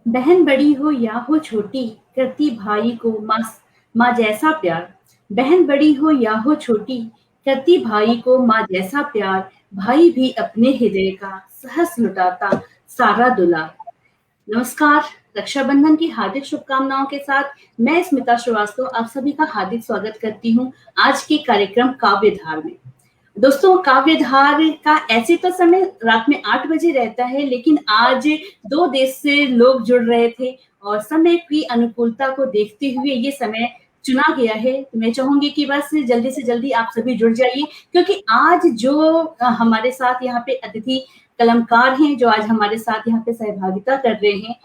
बहन बड़ी हो या हो छोटी, करती भाई को माँ जैसा प्यार। बहन बड़ी हो या हो छोटी, करती भाई को माँ जैसा प्यार। भाई भी अपने हृदय का सहस लुटाता सारा दुलार। नमस्कार, रक्षाबंधन की हार्दिक शुभकामनाओं के साथ मैं स्मिता श्रीवास्तव आप सभी का हार्दिक स्वागत करती हूँ आज के कार्यक्रम काव्यधार में। दोस्तों, काव्यधार का ऐसे तो समय रात में 8 बजे रहता है, लेकिन आज 2 देश से लोग जुड़ रहे थे और समय की अनुकूलता को देखते हुए ये समय चुना गया है। तो मैं चाहूँगी कि बस जल्दी से जल्दी आप सभी जुड़ जाइए, क्योंकि आज जो हमारे साथ यहाँ पे अतिथि कलमकार हैं, जो आज हमारे साथ यहाँ पे सहभागिता कर रहे हैं,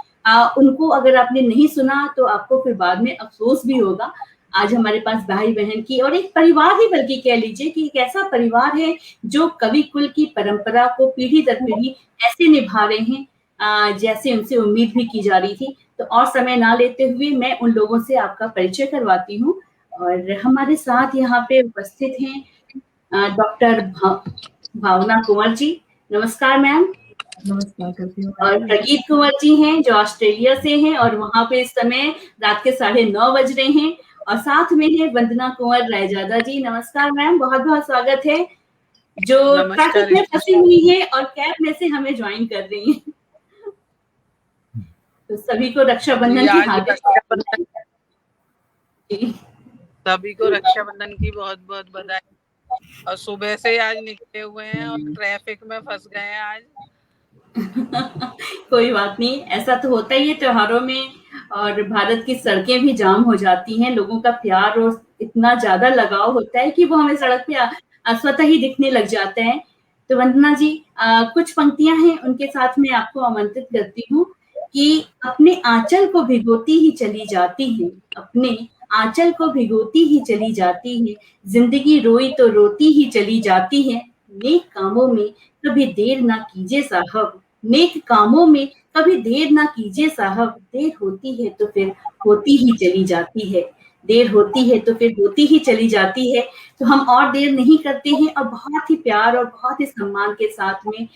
उनको अगर आपने नहीं सुना तो आपको फिर बाद में अफ़सोस भी होगा। आज हमारे पास भाई-बहन की और एक परिवार ही बल्कि कह लीजिए कि एक ऐसा परिवार है जो कवि कुल की परंपरा को पीढ़ी दर पीढ़ी ऐसे निभा रहे हैं जैसे उनसे उम्मीद भी की जा रही थी। तो और समय ना लेते हुए मैं उन लोगों से आपका परिचय करवाती हूँ और हमारे साथ यहाँ पे उपस्थित हैं डॉक्टर भावना कुंवर जी। नमस्कार मैम। नमस्कार करती हूँ और मैडम। प्रगीत कुंवर जी हैं जो ऑस्ट्रेलिया से हैं और वहाँ पे इस समय रात के 9:30 बज रहे हैं। और साथ में है वंदना कुंवर रायजादा जी। नमस्कार मैम, बहुत-बहुत स्वागत है, जो ट्रैफिक नमस्कार। में फंसी हुई है और कैब में से हमें ज्वाइन कर रही हैं। तो सभी को रक्षाबंधन की आज हार्दिक रक्षाबंधन, शुभकामनाएं। सभी को रक्षाबंधन की बहुत बहुत बधाई। और सुबह से आज निकले हुए हैं और ट्रैफिक में फंस गए हैं आज। कोई बात नहीं, ऐसा तो होता ही है त्योहारों में। और भारत की सड़कें भी जाम हो जाती हैं, लोगों का प्यार और इतना ज़्यादा लगाव होता है कि वो हमें सड़क पे स्वतः ही दिखने लग जाते हैं। तो वंदना जी, कुछ पंक्तियाँ हैं, उनके साथ मैं आपको आमंत्रित करती हूँ कि अपने आँचल को भिगोती ही चली जाती हैं, अपने आँचल को भिगोती ही चली जाती हैं, ज़िंदगी रोई तो रोती ही चली जाती है, नेक कामों में कभी देर ना कीजिए साहब, नेक कामों में कभी देर ना कीजिए साहब, देर होती है तो फिर होती ही चली जाती है, देर होती है तो फिर होती ही चली जाती है। तो हम और देर नहीं करते हैं और बहुत ही प्यार और बहुत ही सम्मान के साथ में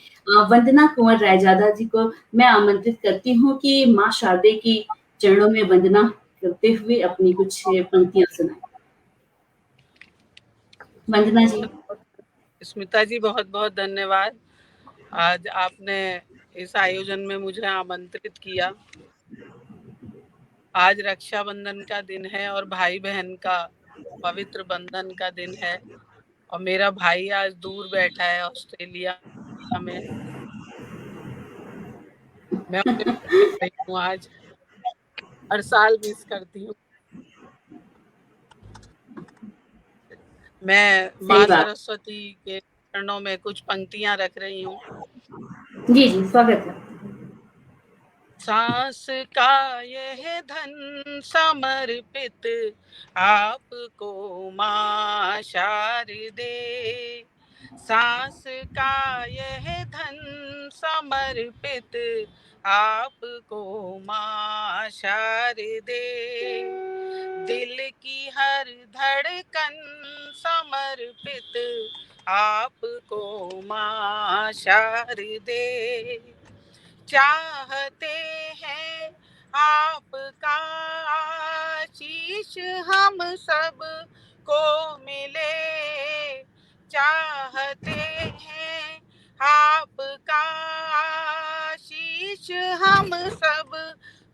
वंदना कुंवर रायजादा जी को मैं आमंत्रित करती हूँ कि माँ शारदे की चरणों में वंदना करते हुए अपनी कुछ पंक्तियाँ सुनाएं। वंदना जी। स्मिता जी, बहुत बहुत धन्यवाद। आज आपने इस आयोजन में मुझे आमंत्रित किया। आज रक्षाबंधन का दिन है और भाई बहन का पवित्र बंधन का दिन है। और मेरा भाई आज दूर बैठा है ऑस्ट्रेलिया में। मैं उसे मिस कर रही हूँ आज, हर साल मिस करती हूँ। मैं सही माँ बात। सरस्वती के चरणों में कुछ पंक्तियां रख रही हूँ। जी जी, स्वागत है। सांस का यह धन समर्पित आपको माँ शारदे, सांस का यह धन समर्पित आपको माँ शारदे, दिल की हर धड़कन समर्पित आपको माँ शारदे, चाहते हैं आपका आशीष हम सब को मिले, चाहते हैं आपका आशीष हम सब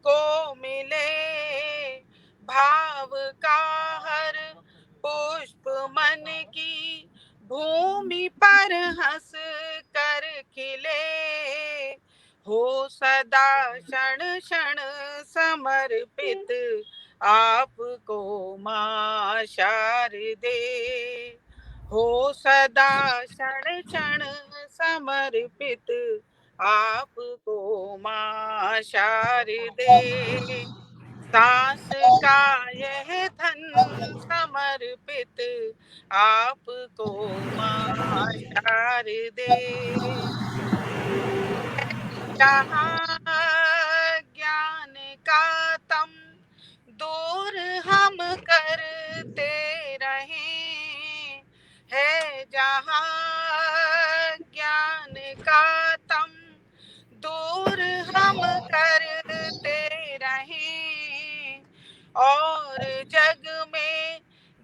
को मिले, भाव का हर पुष्प मन की भूमि पर हंस कर खिले, हो सदा क्षण क्षण समर्पित आपको माँ शारदे, हो सदा क्षण क्षण समर्पित आपको माँ शारदे, सांस का यह धन समर्पित आपको माँ शारदे, जहाँ ज्ञान का तम दूर हम करते रहें, है जहाँ ज्ञान का तम दूर हम करते और जग में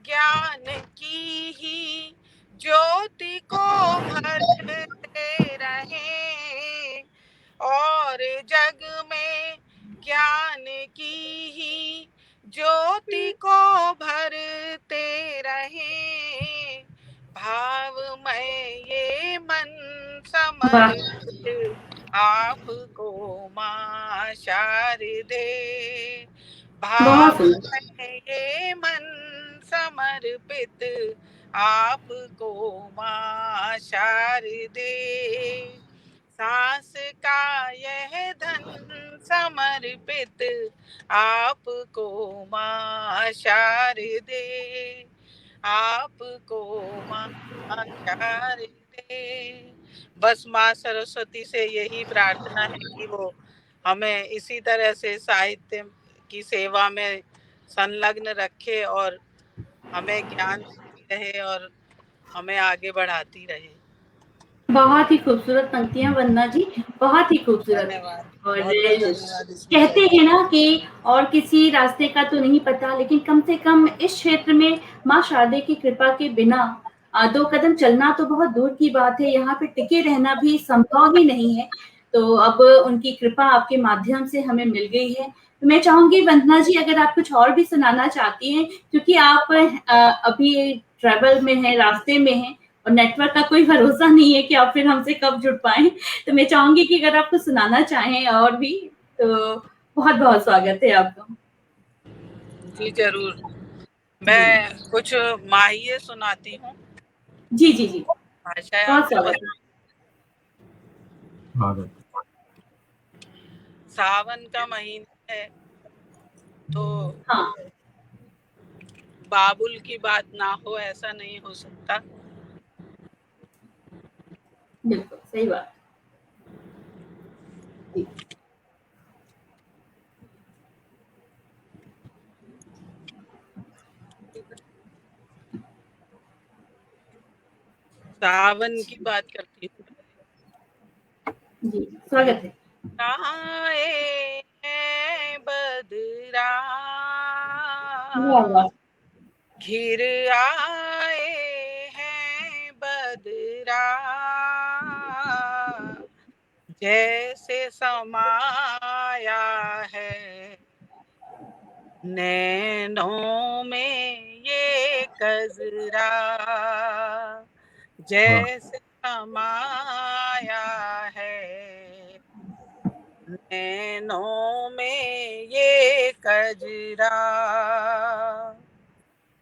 ज्ञान की ही ज्योति को भरते रहे, और जग में ज्ञान की ही ज्योति को भरते रहे। भावमय ये मन समर्पित आपको माँ शारदे, भावमय ये मन समर्पित आपको माँ शारदे। सांस का यह धन समर्पित आपको माँ शारदे, आपको माँ शारदे। बस माँ सरस्वती से यही प्रार्थना है कि वो हमें इसी तरह से साहित्य की सेवा में संलग्न रखे और हमें ज्ञान देती रहे और हमें आगे बढ़ाती रहे। बहुत ही खूबसूरत पंक्तियां वंदना जी, बहुत ही खूबसूरत। धन्यवाद, और बहुत बहुत धन्यवाद। कहते हैं ना कि और किसी रास्ते का तो नहीं पता, लेकिन कम से कम इस क्षेत्र में माँ शारदे की कृपा के बिना 2 कदम चलना तो बहुत दूर की बात है, यहाँ पे टिके रहना भी संभव ही नहीं है। तो अब उनकी कृपा आपके माध्यम से हमें मिल गई है। तो मैं चाहूँगी वंदना जी, अगर आप कुछ और भी सुनाना चाहती हैं, क्योंकि आप अभी ट्रैवल में हैं, रास्ते में हैं और नेटवर्क का कोई भरोसा नहीं है कि आप फिर हमसे कब जुड़ पाएँ। तो मैं चाहूँगी कि अगर आप कुछ सुनाना चाहें और भी, तो बहुत-बहुत स्वागत है आपका। जी जरूर, मैं कुछ माहिए सुनाती हूँ। जी, जी, जी। भाषा बहुत स्वागत है। सावन का महीना है तो हाँ। बाबुल की बात ना हो ऐसा नहीं हो सकता। बिल्कुल, सही बात। जी। सावन की बात करती हूँ। जी, स्वागत है। आए हैं बदरा, वाह, वाह! घिर आए हैं बदरा, जैसे समाया है नैनों में ये कजरा, जैसे समाया है नैनों में ये कजरा।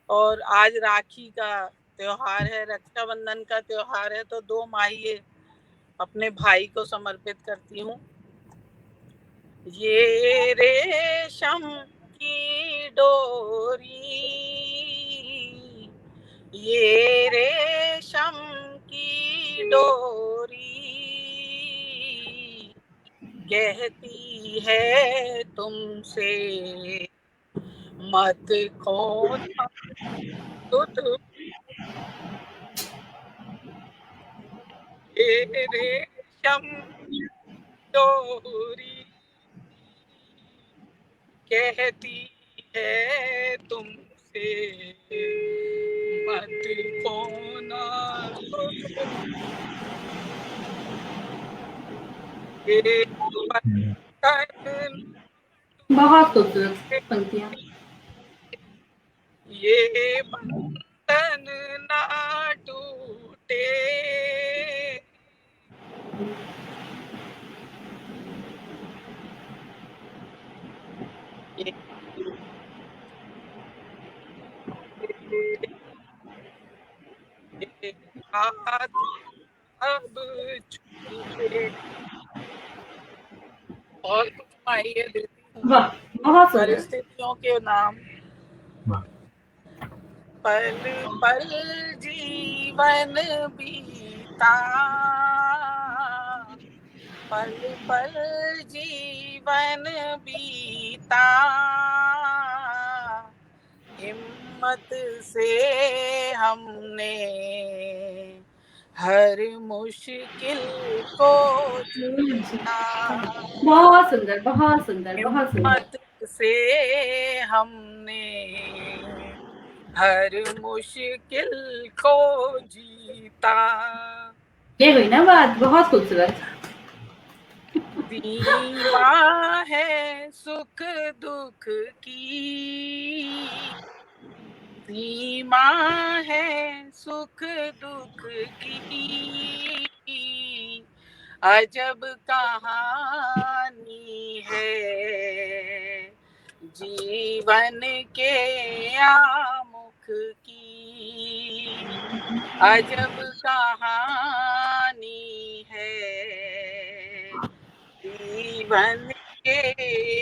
और आज राखी का त्योहार है, रक्षाबंधन का त्योहार है, तो 2 माहिए अपने भाई को समर्पित करती हूँ। ये रेशम की डोरी, ये रेशम की डोरी, कहती है तुमसे मत खोना तुझ, ये रेशम डोरी, कहती है तुमसे मत खोना तुझ, ये बंधन, बहुत खूबसूरत पंक्तियाँ। ये बंधन ना टूटे, ये हाथ अब छूटे। और कुछ माहिए देती हूँ। वाह! बहुत सुंदर। परिस्थितियों के नाम। पल पल जीवन बीता, पल पल जीवन बीता, हिम्मत से हमने हर मुश्किल को जीता। बहुत सुंदर, बहुत सुंदर, बहुत सुंदर। हिम्मत से हमने हर मुश्किल को जीता। ये हुई ना बात, बहुत खूबसूरत। सीमा है सुख दुख की, सीमा है सुख दुख की, अजब कहानी है जीवन के आमुख की, अजब कहानी है जीवन के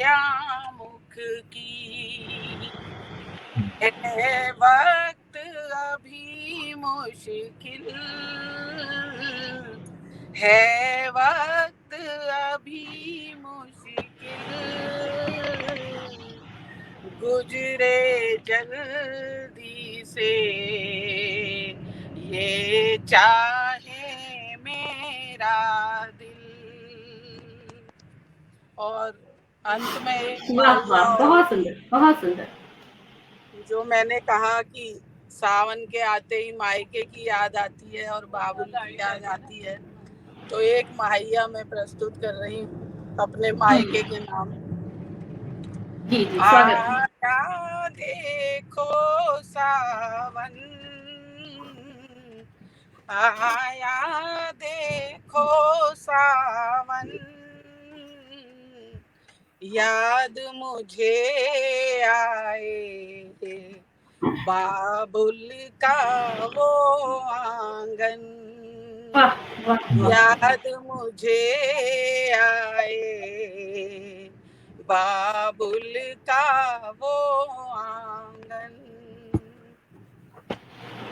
आमुख की। है वक्त अभी मुश्किल, है वक्त अभी मुश्किल, गुजरे जल्दी से ये चाहे मेरा दिल। और अंत में एक वाह वाह, बहुत सुंदर, बहुत सुंदर। जो मैंने कहा कि सावन के आते ही मायके की याद आती है और बाबुल की याद आती है, तो एक माहिया मैं प्रस्तुत कर रही हूँ अपने मायके के नाम। जी जी, स्वागत है। आया देखो सावन, आया देखो सावन, याद मुझे आए बाबुल का वो आंगन, वाह वाह, याद मुझे आए बाबुल का वो आंगन।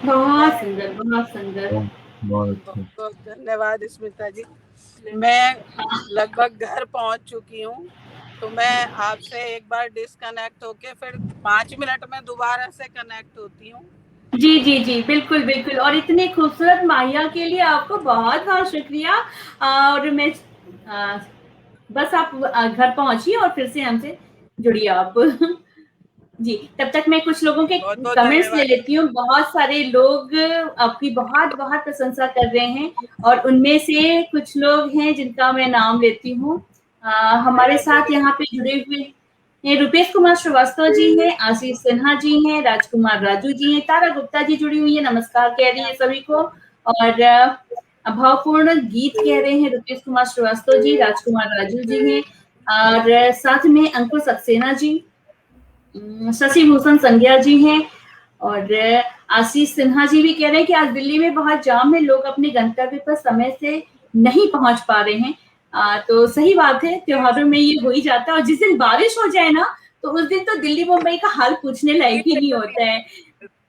बहुत सुंदर, बहुत सुंदर। बहुत बहुत धन्यवाद स्मिता जी। मैं लगभग घर पहुंच चुकी हूँ, तो मैं आपसे एक बार डिस्कनेक्ट होके फिर 5 मिनट में दोबारा से कनेक्ट होती हूँ। जी जी जी, बिल्कुल बिल्कुल। और इतने खूबसूरत माहिया के लिए आपको बहुत बहुत शुक्रिया। और मैं बस आप घर पहुंचिए और फिर से हमसे जुड़िए आप। जी, तब तक मैं कुछ लोगों के कमेंट्स ले लेती हूँ। बहुत सारे लोग आपकी बहुत बहुत प्रशंसा कर रहे हैं और उनमें से कुछ लोग हैं जिनका मैं नाम लेती हूँ। हमारे साथ यहाँ पे जुड़े हुए हैं रुपेश कुमार श्रीवास्तव जी हैं, आशीष सिन्हा जी हैं, राजकुमार राजू जी हैं, तारा गुप्ता जी जुड़ी हुई है, नमस्कार कह रही है सभी को। और भावपूर्ण गीत कह रहे हैं रुपेश कुमार श्रीवास्तव जी, राजकुमार राजू जी हैं, और साथ में अंकुर सक्सेना जी, शशि भूषण संज्ञा जी हैं, और आशीष सिन्हा जी भी कह रहे हैं कि आज दिल्ली में बहुत जाम है, लोग अपने गंतव्य पर समय से नहीं पहुंच पा रहे हैं। तो सही बात है, त्योहारों में ये हो ही जाता है। और जिस दिन बारिश हो जाए ना, तो उस दिन तो दिल्ली मुंबई का हाल पूछने लायक ही नहीं होता है।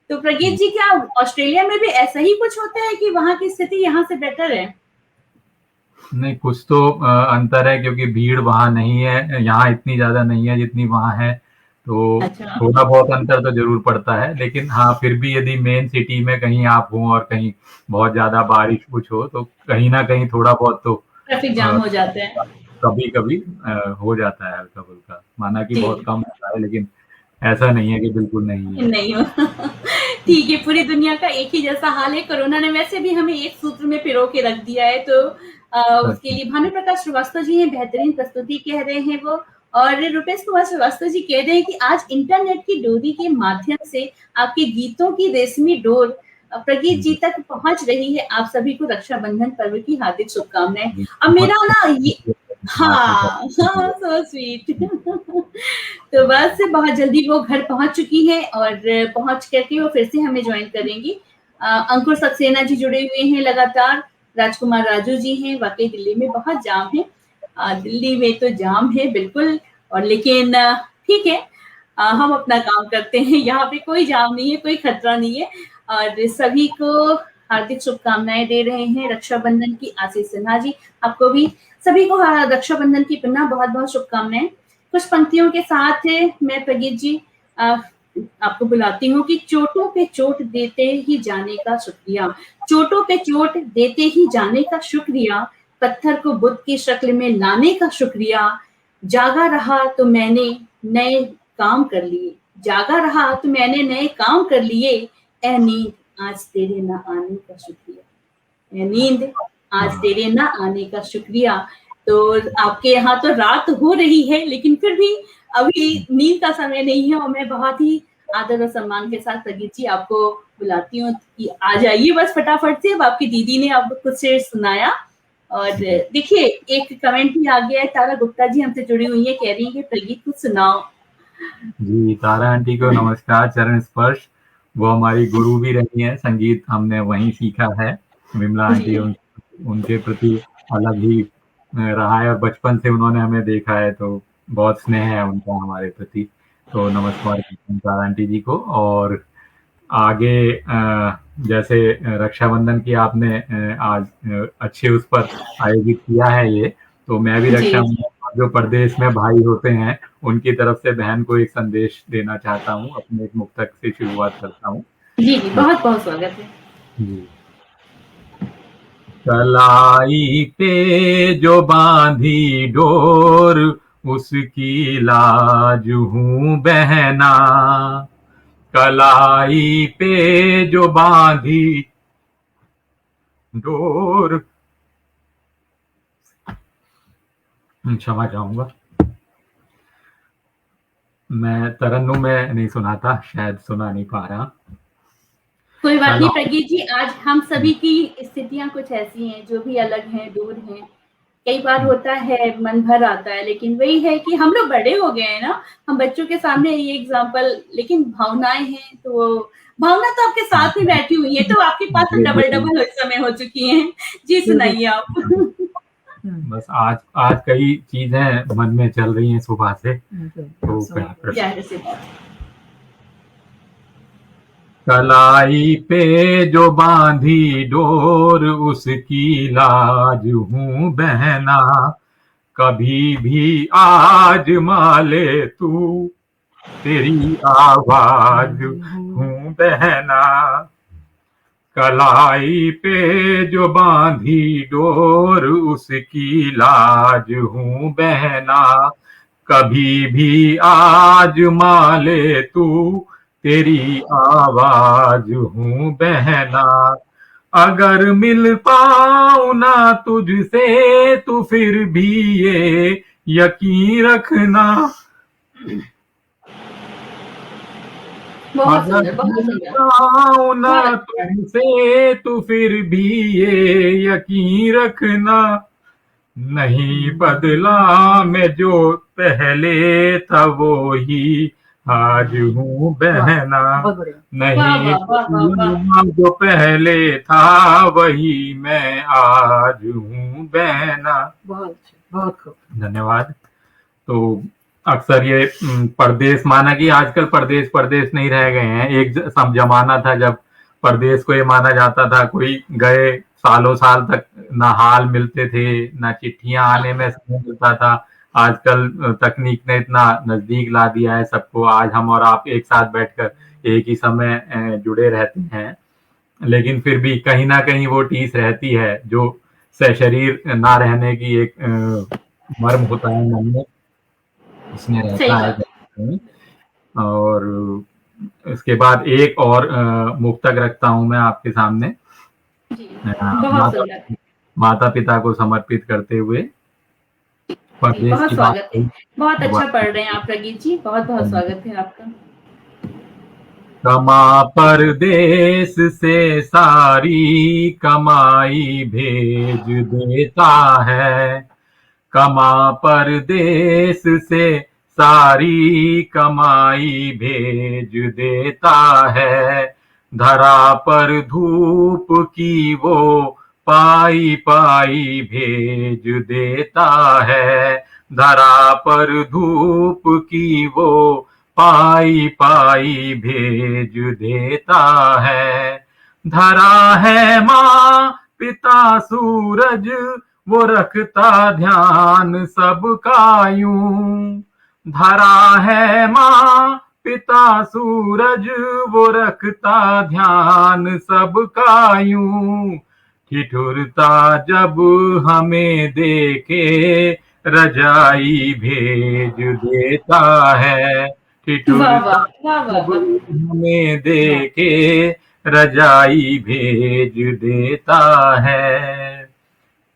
तो प्रगीत जी, क्या ऑस्ट्रेलिया में भी ऐसा ही कुछ होता है कि वहां की स्थिति यहाँ से बेटर है? नहीं, कुछ तो अंतर है, क्योंकि भीड़ वहाँ नहीं है, यहाँ इतनी ज्यादा नहीं है जितनी वहाँ है, तो अच्छा। थोड़ा बहुत अंतर तो जरूर पड़ता है। लेकिन हाँ, फिर भी यदि मेन सिटी में कहीं आप हो और कहीं बहुत ज्यादा बारिश कुछ हो, तो कहीं ना कहीं थोड़ा बहुत तो ट्रैफिक जाम हो जाते हैं। कभी कभी हो जाता है हल्का फुल्का। माना कि जी। बहुत कम होता है, लेकिन ऐसा नहीं है कि बिल्कुल नहीं है। नहीं हो। ठीक है, पूरी दुनिया का एक ही जैसा हाल है। कोरोना ने वैसे भी हमें एक सूत्र में पिरो के रख दिया है, तो उसके लिए भानु प्रकाश श्रीवास्तव जी हैं, बेहतरीन प्रस्तुति कह रहे हैं वो। और रुपेश कुमार श्रीवास्तव जी कह रहे हैं कि आज इंटरनेट की डोरी के माध्यम से आपके गीतों की रेशमी डोर प्रगीत जी तक पहुंच रही है। आप सभी को रक्षाबंधन पर्व की हार्दिक शुभकामनाएं। अब मेरा ना ये, हाँ, सो स्वीट। तो बस बहुत जल्दी वो घर पहुंच चुकी है और पहुंच करके वो फिर से हमें ज्वाइन करेंगी। अंकुर सक्सेना जी जुड़े हुए हैं लगातार, राजकुमार राजू जी हैं। वाकई दिल्ली में बहुत जाम है, दिल्ली में तो जाम है बिल्कुल। और लेकिन ठीक है, हम अपना काम करते हैं, यहाँ पे कोई जाम नहीं है, कोई खतरा नहीं है। और सभी को हार्दिक शुभकामनाएं दे रहे हैं रक्षाबंधन की। आशीष सिन्हा जी, आपको भी सभी को रक्षाबंधन की पुनः बहुत बहुत शुभकामनाएं। कुछ पंक्तियों के साथ मैं प्रगीत जी आपको बुलाती हूँ कि चोटों पे चोट देते ही जाने का शुक्रिया, चोटों पे चोट देते ही जाने का शुक्रिया, पत्थर को बुद्ध की शक्ल में लाने का शुक्रिया, जागा रहा तो मैंने नए काम कर लिए, जागा रहा तो मैंने नए काम कर लिए, ए नींद आज तेरे न आने का शुक्रिया, ए नींद आज हाँ। तेरे न आने का शुक्रिया। तो आपके यहाँ तो रात हो रही है, लेकिन फिर भी अभी नींद का समय नहीं है और मैं बहुत ही आदर और सम्मान के साथ प्रगीत जी आपको बुलाती हूँ कि आ जाइए बस फटाफट से। अब आपकी दीदी ने आपको कुछ शेर सुनाया और देखिए एक कमेंट भी आ गया है, तारा गुप्ता जी हमसे जुड़ी हुई है, कह रही है कि प्रगीत कुछ सुनाओ। जी, तारा आंटी को नमस्कार, चरण स्पर्श। वो हमारी गुरु भी रही हैं, संगीत हमने वहीं सीखा है। विमला आंटी जी। उनके प्रति अलग ही रहा है और बचपन से उन्होंने हमें देखा है, तो बहुत स्नेह है उनका हमारे प्रति। तो नमस्कार तारा आंटी जी को। और आगे जैसे रक्षाबंधन की आपने आज अच्छे उस पर आयोजित किया है ये, तो मैं भी जी। रक्षाबंधन पर जो परदेश में भाई होते हैं उनकी तरफ से बहन को एक संदेश देना चाहता हूँ, अपने एक मुक्तक से शुरुआत करता हूँ। जी, जी, बहुत-बहुत स्वागत है। जी। कलाई पे जो बांधी डोर उसकी लाज हूँ बहना, कलाई पे जो बांधी डोर, क्षमा चाहूंगा, मैं तरन्नुम में नहीं सुनाता, शायद सुना नहीं पा रहा। कोई बात नहीं कला प्रगीत जी, आज हम सभी की स्थितियाँ कुछ ऐसी हैं, जो भी अलग हैं, दूर हैं। कई बार होता है मन भर आता है, लेकिन वही है कि हम लोग बड़े हो गए हैं ना, हम बच्चों के सामने ये एग्ज़ाम्पल, लेकिन भावनाएँ हैं तो भावना तो आपके साथ में बैठी हुई है, तो आपके पास तो डबल-डबल इस समय हो चुकी हैं। जी सुनाइए आप। बस आज कई चीजें मन में चल रही हैं सुबह से, तो ज़ाहिर सी बात है। कलाई पे जो बांधी डोर उसकी लाज हूँ बहना, कभी भी आजमा ले तू तेरी आवाज हूँ बहना, कलाई पे जो बांधी डोर उसकी लाज हूँ बहना, कभी भी आजमा ले तू तेरी आवाज हूँ बहना, अगर मिल पाऊं ना तुझसे तो फिर भी ये यकीन रखना, अगर मिल पाऊं ना तुझसे तो फिर भी ये यकीन रखना, नहीं बदला मैं जो पहले था वो ही आज हूँ बहना, नहीं बदला जो पहले था वही मैं आज हूँ बहना। बहुत खूब, धन्यवाद। तो अक्सर ये परदेश, माना कि आजकल परदेश परदेश नहीं रह गए हैं। एक सब जमाना था जब परदेश को ये माना जाता था, कोई गए सालों साल तक ना हाल मिलते थे, ना चिट्ठियां आने में समय मिलता था। आजकल तकनीक ने इतना नजदीक ला दिया है सबको, आज हम और आप एक साथ बैठकर एक ही समय जुड़े रहते हैं, लेकिन फिर भी कहीं ना कहीं वो टीस रहती है जो सशरीर ना रहने की एक मर्म होता है मन में, उसमें रहता है। और इसके बाद एक और मुक्तक रखता हूं मैं आपके सामने, माता पिता को समर्पित करते हुए। बहुत स्वागत है, बहुत अच्छा पढ़ रहे हैं आप प्रगीत जी, बहुत स्वागत है आपका। कमा परदेश से सारी कमाई भेज देता है, कमा परदेश से सारी कमाई भेज देता है, धरा पर धूप की वो पाई पाई भेज देता है, धरा पर धूप की वो पाई पाई भेज देता है, धरा है माँ पिता सूरज वो रखता ध्यान सबका यूं, धरा है माँ पिता सूरज वो रखता ध्यान सबका यूं, ठिठुरता जब हमें देखे रजाई भेज देता है, वाह वाह ठिठुरता वाह वाह जब वाह हमें देखे रजाई भेज देता है।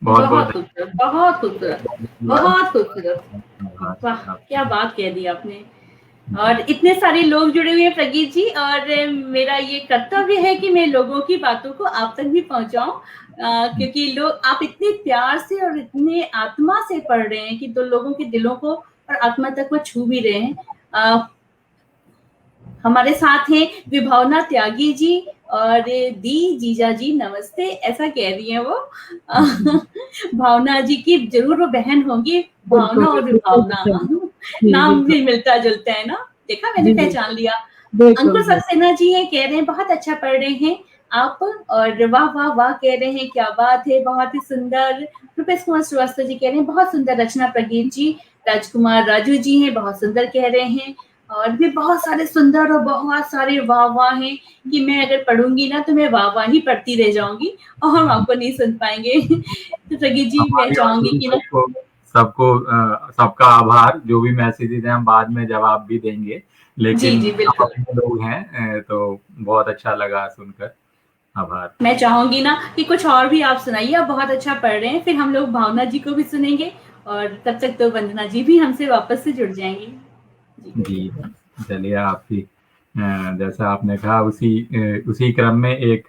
बहुत बहुत बहुत खूबसूरत बहुत खूबसूरत धन्यवाद। बहुत खूबसूरत। वाह आप क्या बात कह दी आपने। और इतने सारे लोग जुड़े हुए हैं प्रगीत जी, और मेरा ये कर्तव्य है कि मैं लोगों की बातों को आप तक भी पहुंचाऊं, क्योंकि लोग आप इतने प्यार से और इतने आत्मा से पढ़ रहे हैं कि तो लोगों के दिलों को और आत्मा तक वो छू भी रहे हैं। हमारे साथ हैं विभावना त्यागी जी और दी जीजा जी नमस्ते ऐसा कह रही हैं वो। भावना जी की जरूर वो बहन होंगी, भावना और विभावना। नाम भी मिलता जुलता है ना, देखा मैंने पहचान लिया। अंकुर सक्सेना जी हैं, कह रहे हैं बहुत अच्छा पढ़ रहे हैं आप, और वाह वाह वाह कह रहे हैं, क्या बात है, बहुत ही सुंदर। रुपेश कुमार श्रीवास्तव जी कह रहे हैं बहुत सुंदर रचना प्रगीत जी। राजकुमार राजू जी हैं, बहुत सुंदर कह रहे हैं। और भी बहुत सारे सुंदर और बहुत सारे वाह वाह हैं कि मैं अगर पढ़ूंगी ना तो मैं वाह वाह ही पढ़ती रह जाऊंगी और हम आपको नहीं सुन पाएंगे। तो प्रगीत जी मैं हमारी ओर से चाहूंगी भी कि ना। सबका आभार। जो भी मैसेजेस हैं हम बाद में जवाब भी देंगे, जी लेकिन जी सब बिल्कुल। अपने लोग हैं, तो बहुत अच्छा लगा सुनकर। आभार। मैं चाहूंगी ना कि कुछ और भी आप सुनाइए, आप बहुत अच्छा पढ़ रहे हैं, फिर हम लोग भावना जी को भी सुनेंगे और तब तक तो वंदना जी भी हमसे वापस से जुड़ जाएंगी। जी चलिए, आपकी जैसा आपने कहा उसी क्रम में एक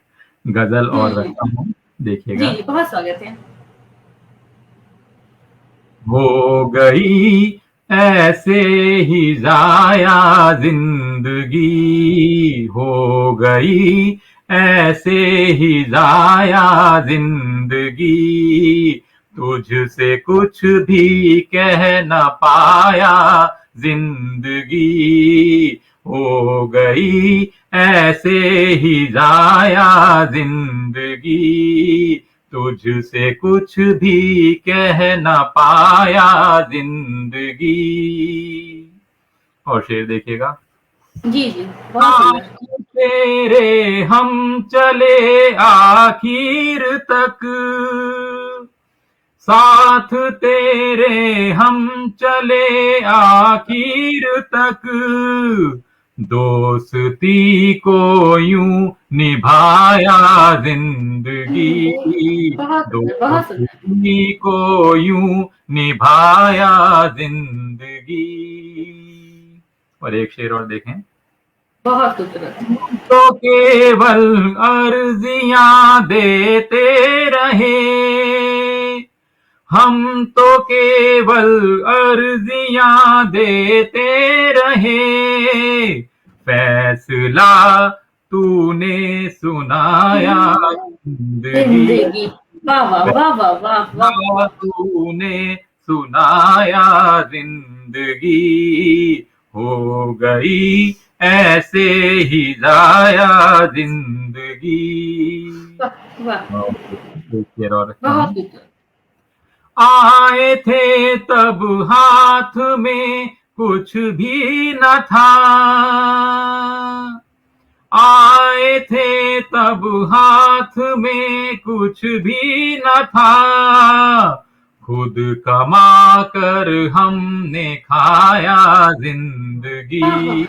गजल और रखता हूँ, जी देखिएगा। जी बहुत स्वागत है। हो गई ऐसे ही जाया जिंदगी, हो गई ऐसे ही जाया जिंदगी, तुझसे कुछ भी कह न पाया जिंदगी, हो गई ऐसे ही जाया जिंदगी, तुझसे कुछ भी कह न पाया जिंदगी। और शेर देखिएगा। जी जी बहुत सुंदर। तेरे हम चले आखिर तक, साथ तेरे हम चले आखिर तक, दोस्ती को यूं निभाया जिंदगी, बहुत सुंदर बहुत सुंदर। दोस्ती को यूं निभाया जिंदगी। और एक शेर और देखें। बहुत खूबसूरत। तो केवल अर्जियां देते रहे, हम तो केवल अर्जियां देते रहे, फैसला तूने सुनाया जिंदगी, जिंदगी वाह वाह वाह वाह वाह वाह। फैसला तूने सुनाया जिंदगी, हो गई ऐसे ही जाया जिंदगी। वाह वाह एक शेर और रखता बहुत हूँ। खूबसूरत। आए थे तब हाथ में कुछ भी न था, आए थे तब हाथ में कुछ भी न था, खुद कमा कर हमने खाया वाह जिंदगी, वाह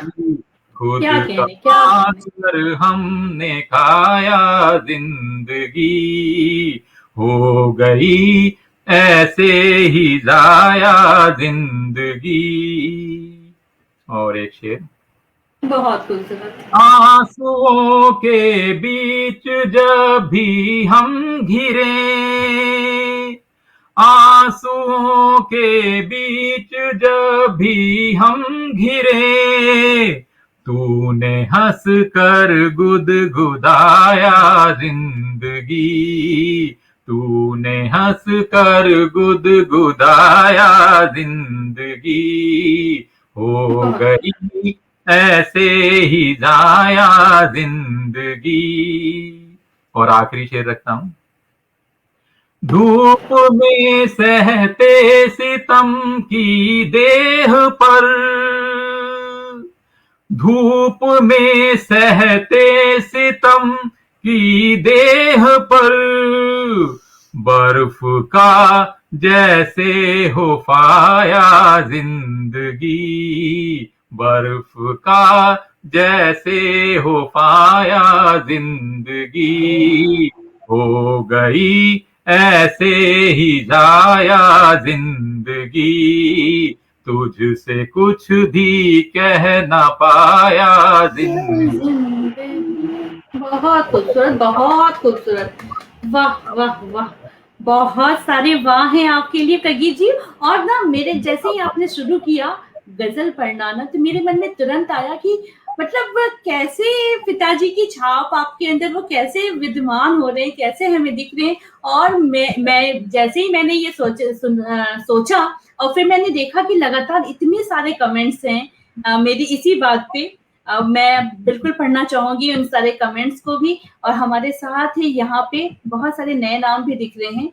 खुद क्या कहने क्या कमा कहने। कर हमने खाया जिंदगी, हो गई ऐसे ही जाया जिंदगी। और एक शेर। बहुत खूबसूरत। आंसुओं के बीच जब भी हम घिरे, आंसुओं के बीच जब भी हम घिरे, तूने हंस कर गुदगुदाया जिंदगी, तूने हंस कर गुदगुदाया जिंदगी, हो गई ऐसे ही जाया जिंदगी। और आखिरी शेर रखता हूं। धूप में सहते सितम की देह पर, धूप में सहते सितम की देह पर, बर्फ का जैसे हो फाया जिंदगी बर्फ का, जैसे हो फाया जिंदगी हो गई ऐसे ही जाया जिंदगी, तुझसे कुछ भी कह ना पाया जिंदगी। बहुत खूबसूरत, बहुत खूबसूरत। वाह वाह वाह, बहुत सारे वाह हैं आपके लिए प्रगीत जी। और ना मेरे जैसे ही आपने शुरू किया गजल पढ़ना ना, तो मेरे मन में तुरंत आया कि मतलब वो कैसे पिताजी की छाप आपके अंदर वो कैसे विद्यमान हो रहे हैं, कैसे हमें दिख रहे हैं। और मैं जैसे ही मैंने ये सोचा और फिर मैंने देखा कि लगातार इतने सारे कमेंट्स हैं मेरी इसी बात पे। मैं बिल्कुल पढ़ना चाहूंगी उन सारे कमेंट्स को भी। और हमारे साथ ही यहाँ पे बहुत सारे नए नाम भी दिख रहे हैं।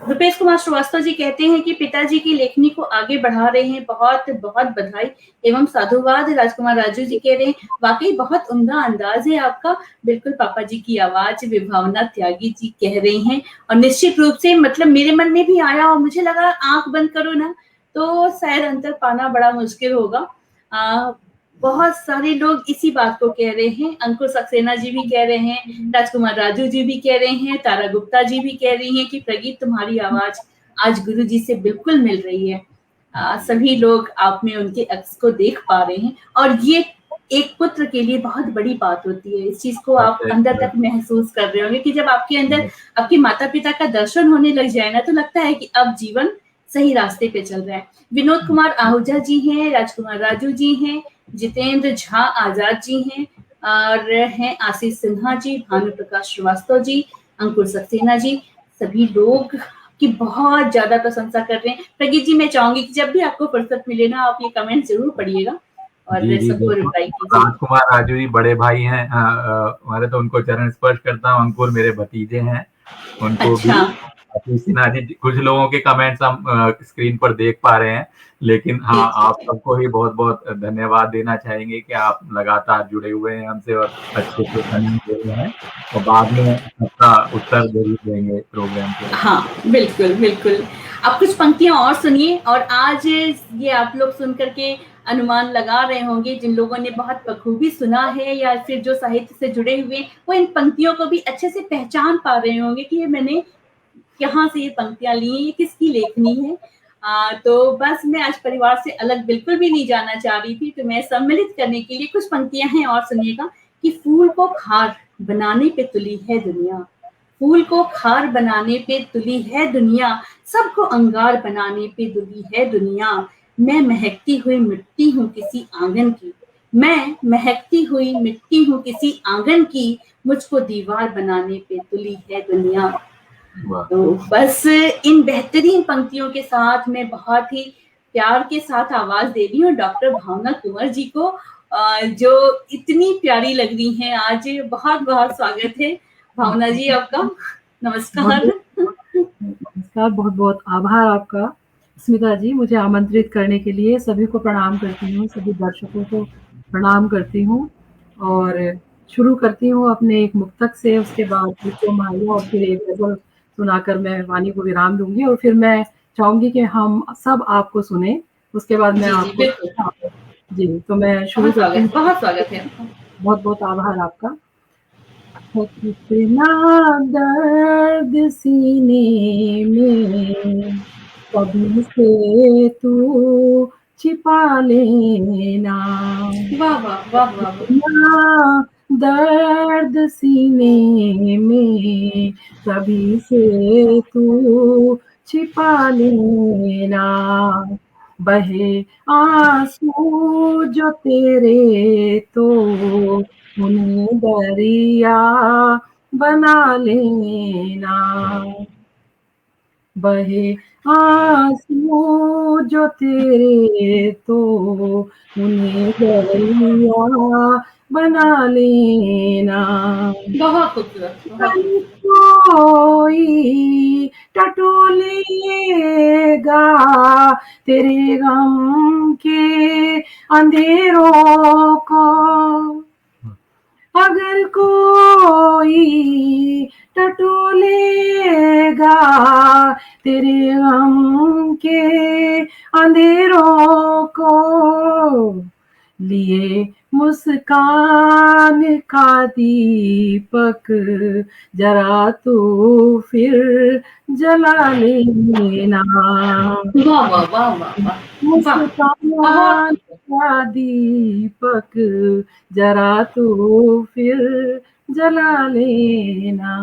रुपेश कुमार श्रीवास्तव जी कहते हैं कि पिताजी की लेखनी को आगे बढ़ा रहे हैं, बहुत बहुत बधाई एवं साधुवाद। राजकुमार राजू जी कह रहे हैं वाकई बहुत उम्दा अंदाज है आपका। बिल्कुल पापा जी की आवाज विभावना त्यागी जी कह रही हैं। और निश्चित रूप से मतलब मेरे मन में भी आया और मुझे लगा आंख बंद करो ना तो शायद अंतर पाना बड़ा मुश्किल होगा। बहुत सारे लोग इसी बात को कह रहे हैं। अंकुर सक्सेना जी भी कह रहे हैं, राजकुमार राजू जी भी कह रहे हैं, तारा गुप्ता जी भी कह रही हैं कि प्रगीत तुम्हारी आवाज आज गुरु जी से बिल्कुल मिल रही है। सभी लोग आप में उनके अक्स को देख पा रहे हैं। और ये एक पुत्र के लिए बहुत बड़ी बात होती है। इस चीज को आप अंदर तक महसूस कर रहे होंगे कि जब आपके अंदर आपके माता पिता का दर्शन होने लग जाए ना, तो लगता है कि अब जीवन सही रास्ते पे चल रहा है। विनोद कुमार आहूजा जी हैं, राजकुमार राजू जी हैं, जितेंद्र झा आजाद जी हैं, और हैं आशीष सिन्हा जी, भानु प्रकाश श्रीवास्तव जी, अंकुर सक्सेना जी। सभी लोग की बहुत ज्यादा प्रशंसा कर रहे हैं। प्रगीत जी मैं चाहूंगी कि जब भी आपको फुर्सत मिले ना आप ये कमेंट जरूर पढ़िएगा और सबको रिप्लाई कीजिए। राजकुमार राजू जी बड़े भाई हैं हमारे, तो उनको चरण स्पर्श करता हूँ। अंकुर मेरे भतीजे हैं, उनको भी। आशीष सिन्हा जी, कुछ लोगों के कमेंट्स हम स्क्रीन पर देख पा रहे हैं, लेकिन हाँ आप सबको ही बहुत बहुत धन्यवाद देना चाहेंगे कि आप लगातार जुड़े हुए हैं हमसे और अच्छे से कमेंट दे रहे हैं, और बाद में आपका उत्तर जरूर देंगे प्रोग्राम के। हाँ बिल्कुल बिल्कुल। आप कुछ पंक्तियां और सुनिए और आज ये आप लोग सुन करके अनुमान लगा रहे होंगे, जिन लोगों ने बहुत बखूबी सुना है या फिर जो साहित्य से जुड़े हुए वो इन पंक्तियों को भी अच्छे से पहचान पा रहे होंगे कि ये मैंने यहाँ से ये पंक्तियां ली, ये किसकी लेखनी है। तो बस मैं आज परिवार से अलग बिल्कुल भी नहीं जाना चाह रही थी, तो मैं सम्मिलित करने के लिए कुछ पंक्तियां हैं और सुनिएगा कि फूल को खार बनाने पे तुली है दुनिया, फूल को खार बनाने पे तुली है दुनिया, सबको अंगार बनाने पे तुली है दुनिया। मैं महकती हुई मिट्टी हूँ किसी आंगन की, मैं महकती हुई मिट्टी हूँ किसी आंगन की, मुझको दीवार बनाने पे तुली है दुनिया। तो बस इन बेहतरीन पंक्तियों के साथ मैं बहुत ही प्यार के साथ आवाज दे रही हूँ डॉक्टर भावना कुंवर जी को, जो इतनी प्यारी लग रही हैं आज। बहुत बहुत स्वागत है भावना जी आपका। नमस्कार। नमस्कार, बहुत बहुत आभार आपका स्मिता जी, मुझे आमंत्रित करने के लिए। सभी को प्रणाम करती हूँ, सभी दर्शकों को प्रणाम करती हूँ और शुरू करती हूँ अपने एक मुक्तक से। उसके बाद और फिर एक गजल सुनाकर मैं वाणी को विराम दूंगी और फिर मैं चाहूंगी कि हम सब आपको सुने। उसके बाद मैं आपको जी, तो मैं शुरू करती हूँ। बहुत स्वागत है। बहुत बहुत आभार आपका। कितना दर्द सीने में कभी से तू छिपा लेना, वाह वाह वाह वाह। कितना दर्द सीने में कभी से तू छिपा लेना, बहे आंसू जो तेरे तो उन्हें दरिया बना लेना, बहे आंसू जो तेरे तो उन्हें दरिया बना लेना। बहुत खूबसूरत। कोई टटोलेगा तेरे गम के अंधेरों को, अगर कोई टटोलेगा तेरे गम के अंधेरों को, लिए मुस्कान का दीपक जरा तू फिर जला लेना, वाह वाह वाह वाह वाह वाह, मुस्कान बहुत का दीपक जरा तू फिर जला लेना।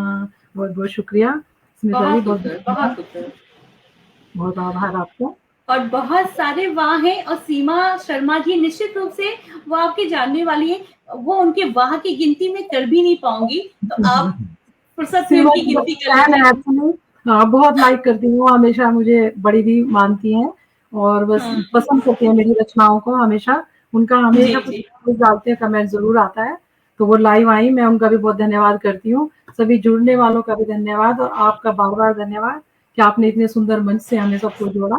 बहुत बहुत शुक्रिया स्मिता जी, बहुत बहुत सुंदर, बहुत सुंदर। बहुत आभार आपका। और बहुत सारे वाह हैं, और सीमा शर्मा जी निश्चित रूप से वो आपकी जानने वाली है, वो उनके वाह की गिनती में कर भी नहीं पाऊंगी, तो आप फुर्सत में सीमा उनकी जी गिनती कर फैन है लीजिए। एक्चुअली, हाँ बहुत लाइक करती हूँ, हमेशा मुझे बड़ी भी मानती हैं और बस हाँ, पसंद करती है मेरी रचनाओं को हमेशा। उनका जी हमेशा कुछ जी कुछ डालते हैं, कमेंट जरूर आता है, तो वो लाइव आई, मैं उनका भी बहुत धन्यवाद करती हूँ। सभी जुड़ने वालों का भी धन्यवाद, और आपका बार बार धन्यवाद कि आपने इतने सुंदर मंच से हमें सबको जोड़ा।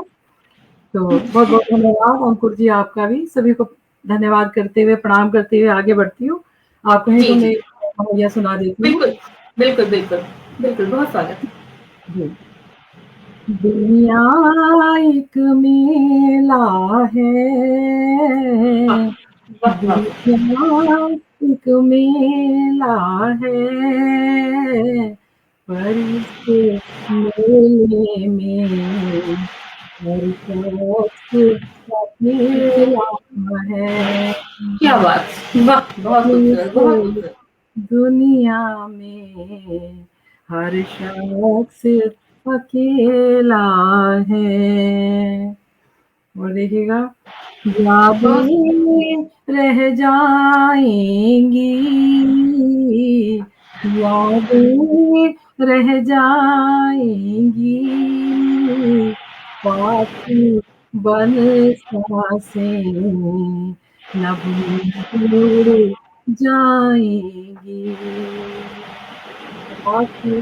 तो बहुत बहुत धन्यवाद अंकुर जी, आपका भी। सभी को धन्यवाद करते हुए, प्रणाम करते हुए आगे बढ़ती हूँ। आप कहें जी तो मैं जी, भैया सुना देती हूँ। बिल्कुल बिल्कुल बिल्कुल बिल्कुल, बहुत स्वागत। जी। दुनिया एक मेला है, वाह वाह वाह, दुनिया एक मेला है, पर इस मेले में हर शख्स अकेला है। क्या बात, वाह, बहुत खूबसूरत, बहुत इस खूबसूरत। दुनिया में हर शख्स अकेला है। और देखिएगा, बहुत यादें रह जाएंगी, यादें रह जाएंगी, साथी बन सांसें न भूल जाएंगी, साथी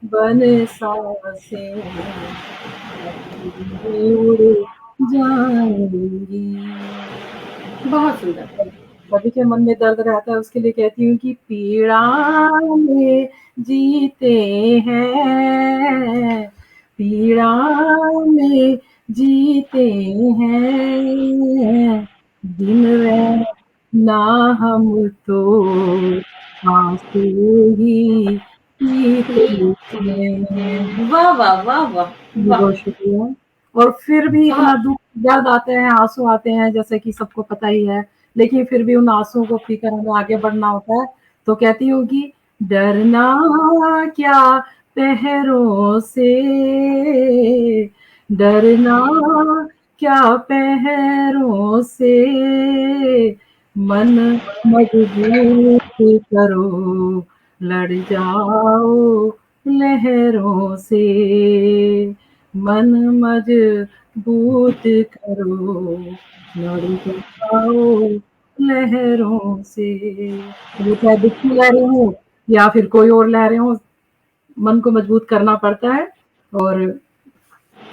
बन सांसें उड़ जाएंगी। बहुत सुंदर। सभी के मन में दर्द रहता है, उसके लिए कहती हूँ कि पीड़ा में जीते हैं, पीड़ा में जीते हैं, दिन रह ना हम तो आंसू ही पीते हैं। वाह वाह वाह वाह जी, वाह, बहुत शुक्रिया। और फिर भी इतना बहुत दुःख दर्द आते हैं, आँसू आते हैं, जैसे कि सबको पता ही है, लेकिन फिर भी उन आँसुओं को पीकर हमें आगे बढ़ना होता है। तो कहती हूँ कि डरना क्या पहरों से, डरना क्या पहरों से, मन मजबूत करो, लड़ जाओ लहरों से, मन मजबूत करो, लड़ जाओ लहरों से। वो चाहे दुःख की लहरें हों या फिर कोई और लहरें हों, मन को मजबूत करना पड़ता है। और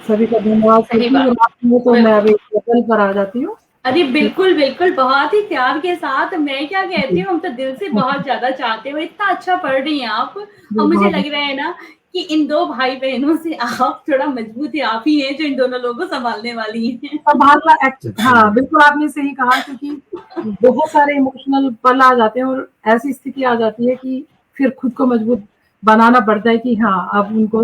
सभी का धन्यवाद सही करती हूँ, बात, रात में तो मैं बिल्कुल। अभी होटल पर आ जाती हूँ। अरे बिल्कुल बिल्कुल, बहुत ही प्यार के साथ, मैं क्या कहती हूँ, हम तो दिल से बहुत ज्यादा चाहते हो, इतना अच्छा पढ़ रही हैं आप, और मुझे बहुत लग रहा है ना कि इन दो भाई बहनों से आप थोड़ा मजबूत ही आप ही हैं जो इन दोनों लोगों को संभालने वाली हैं। संभालना हाँ बिल्कुल आपने सही कहा, क्योंकि बहुत सारे इमोशनल पल आ जाते हैं और ऐसी स्थिति आ जाती है कि फिर खुद को मजबूत बनाना पड़ता है कि हाँ अब उनको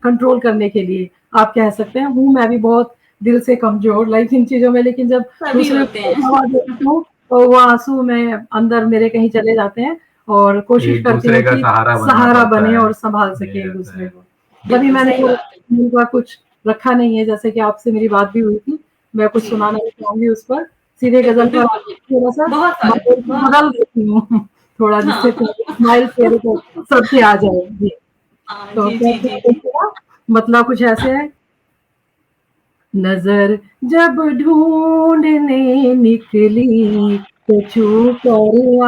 कंट्रोल करने के लिए आप कह सकते हैं। हूँ मैं भी बहुत दिल से कमजोर लाइक इन चीजों में, लेकिन जब सभी दूसरे होते को हैं। हवा देती हूँ तो वो आंसू में अंदर मेरे कहीं चले जाते हैं, और कोशिश एक करती हूँ दूसरे का कि सहारा बनना सहारा पड़ता बने है, और संभाल सके ये एक रहता दूसरे है। को। कभी बिल्कुल मैंने सही वो बात है। उनका कुछ रखा नहीं है, जैसे कि आपसे मेरी बात भी हुई थी, मैं कुछ जी सुनाना नहीं चाहूंगी उस पर, सीधे बिल्कुल गजल पर बिल्कुल बिल्कुल, थोड़ा सा बहुत स्वागत, माहौल को बहुत बदल देती हूँ थोड़ा, जिससे हाँ स्माइल चेहरे पर सबके आ जाए। जी। हाँ, तो जी जी कहते जी हैं जी। देखिएगा, मतलब कुछ ऐसे है, नजर जब ढूंढने निकली तो छू कर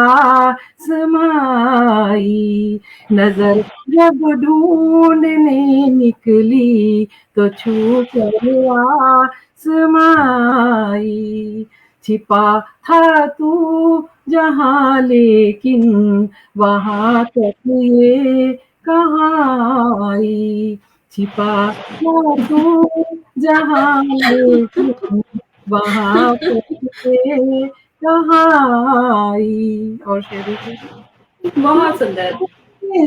आसमाई, नजर जब ढूंढने निकली तो छू कर आसमाई, छिपा था तू जहां लेकिन वहां तक ये कहाँ आई, छिपा क्या तू जहाँ लेकिन वहाँ पे कहाँ आई। और शेर को बहुत सुंदर।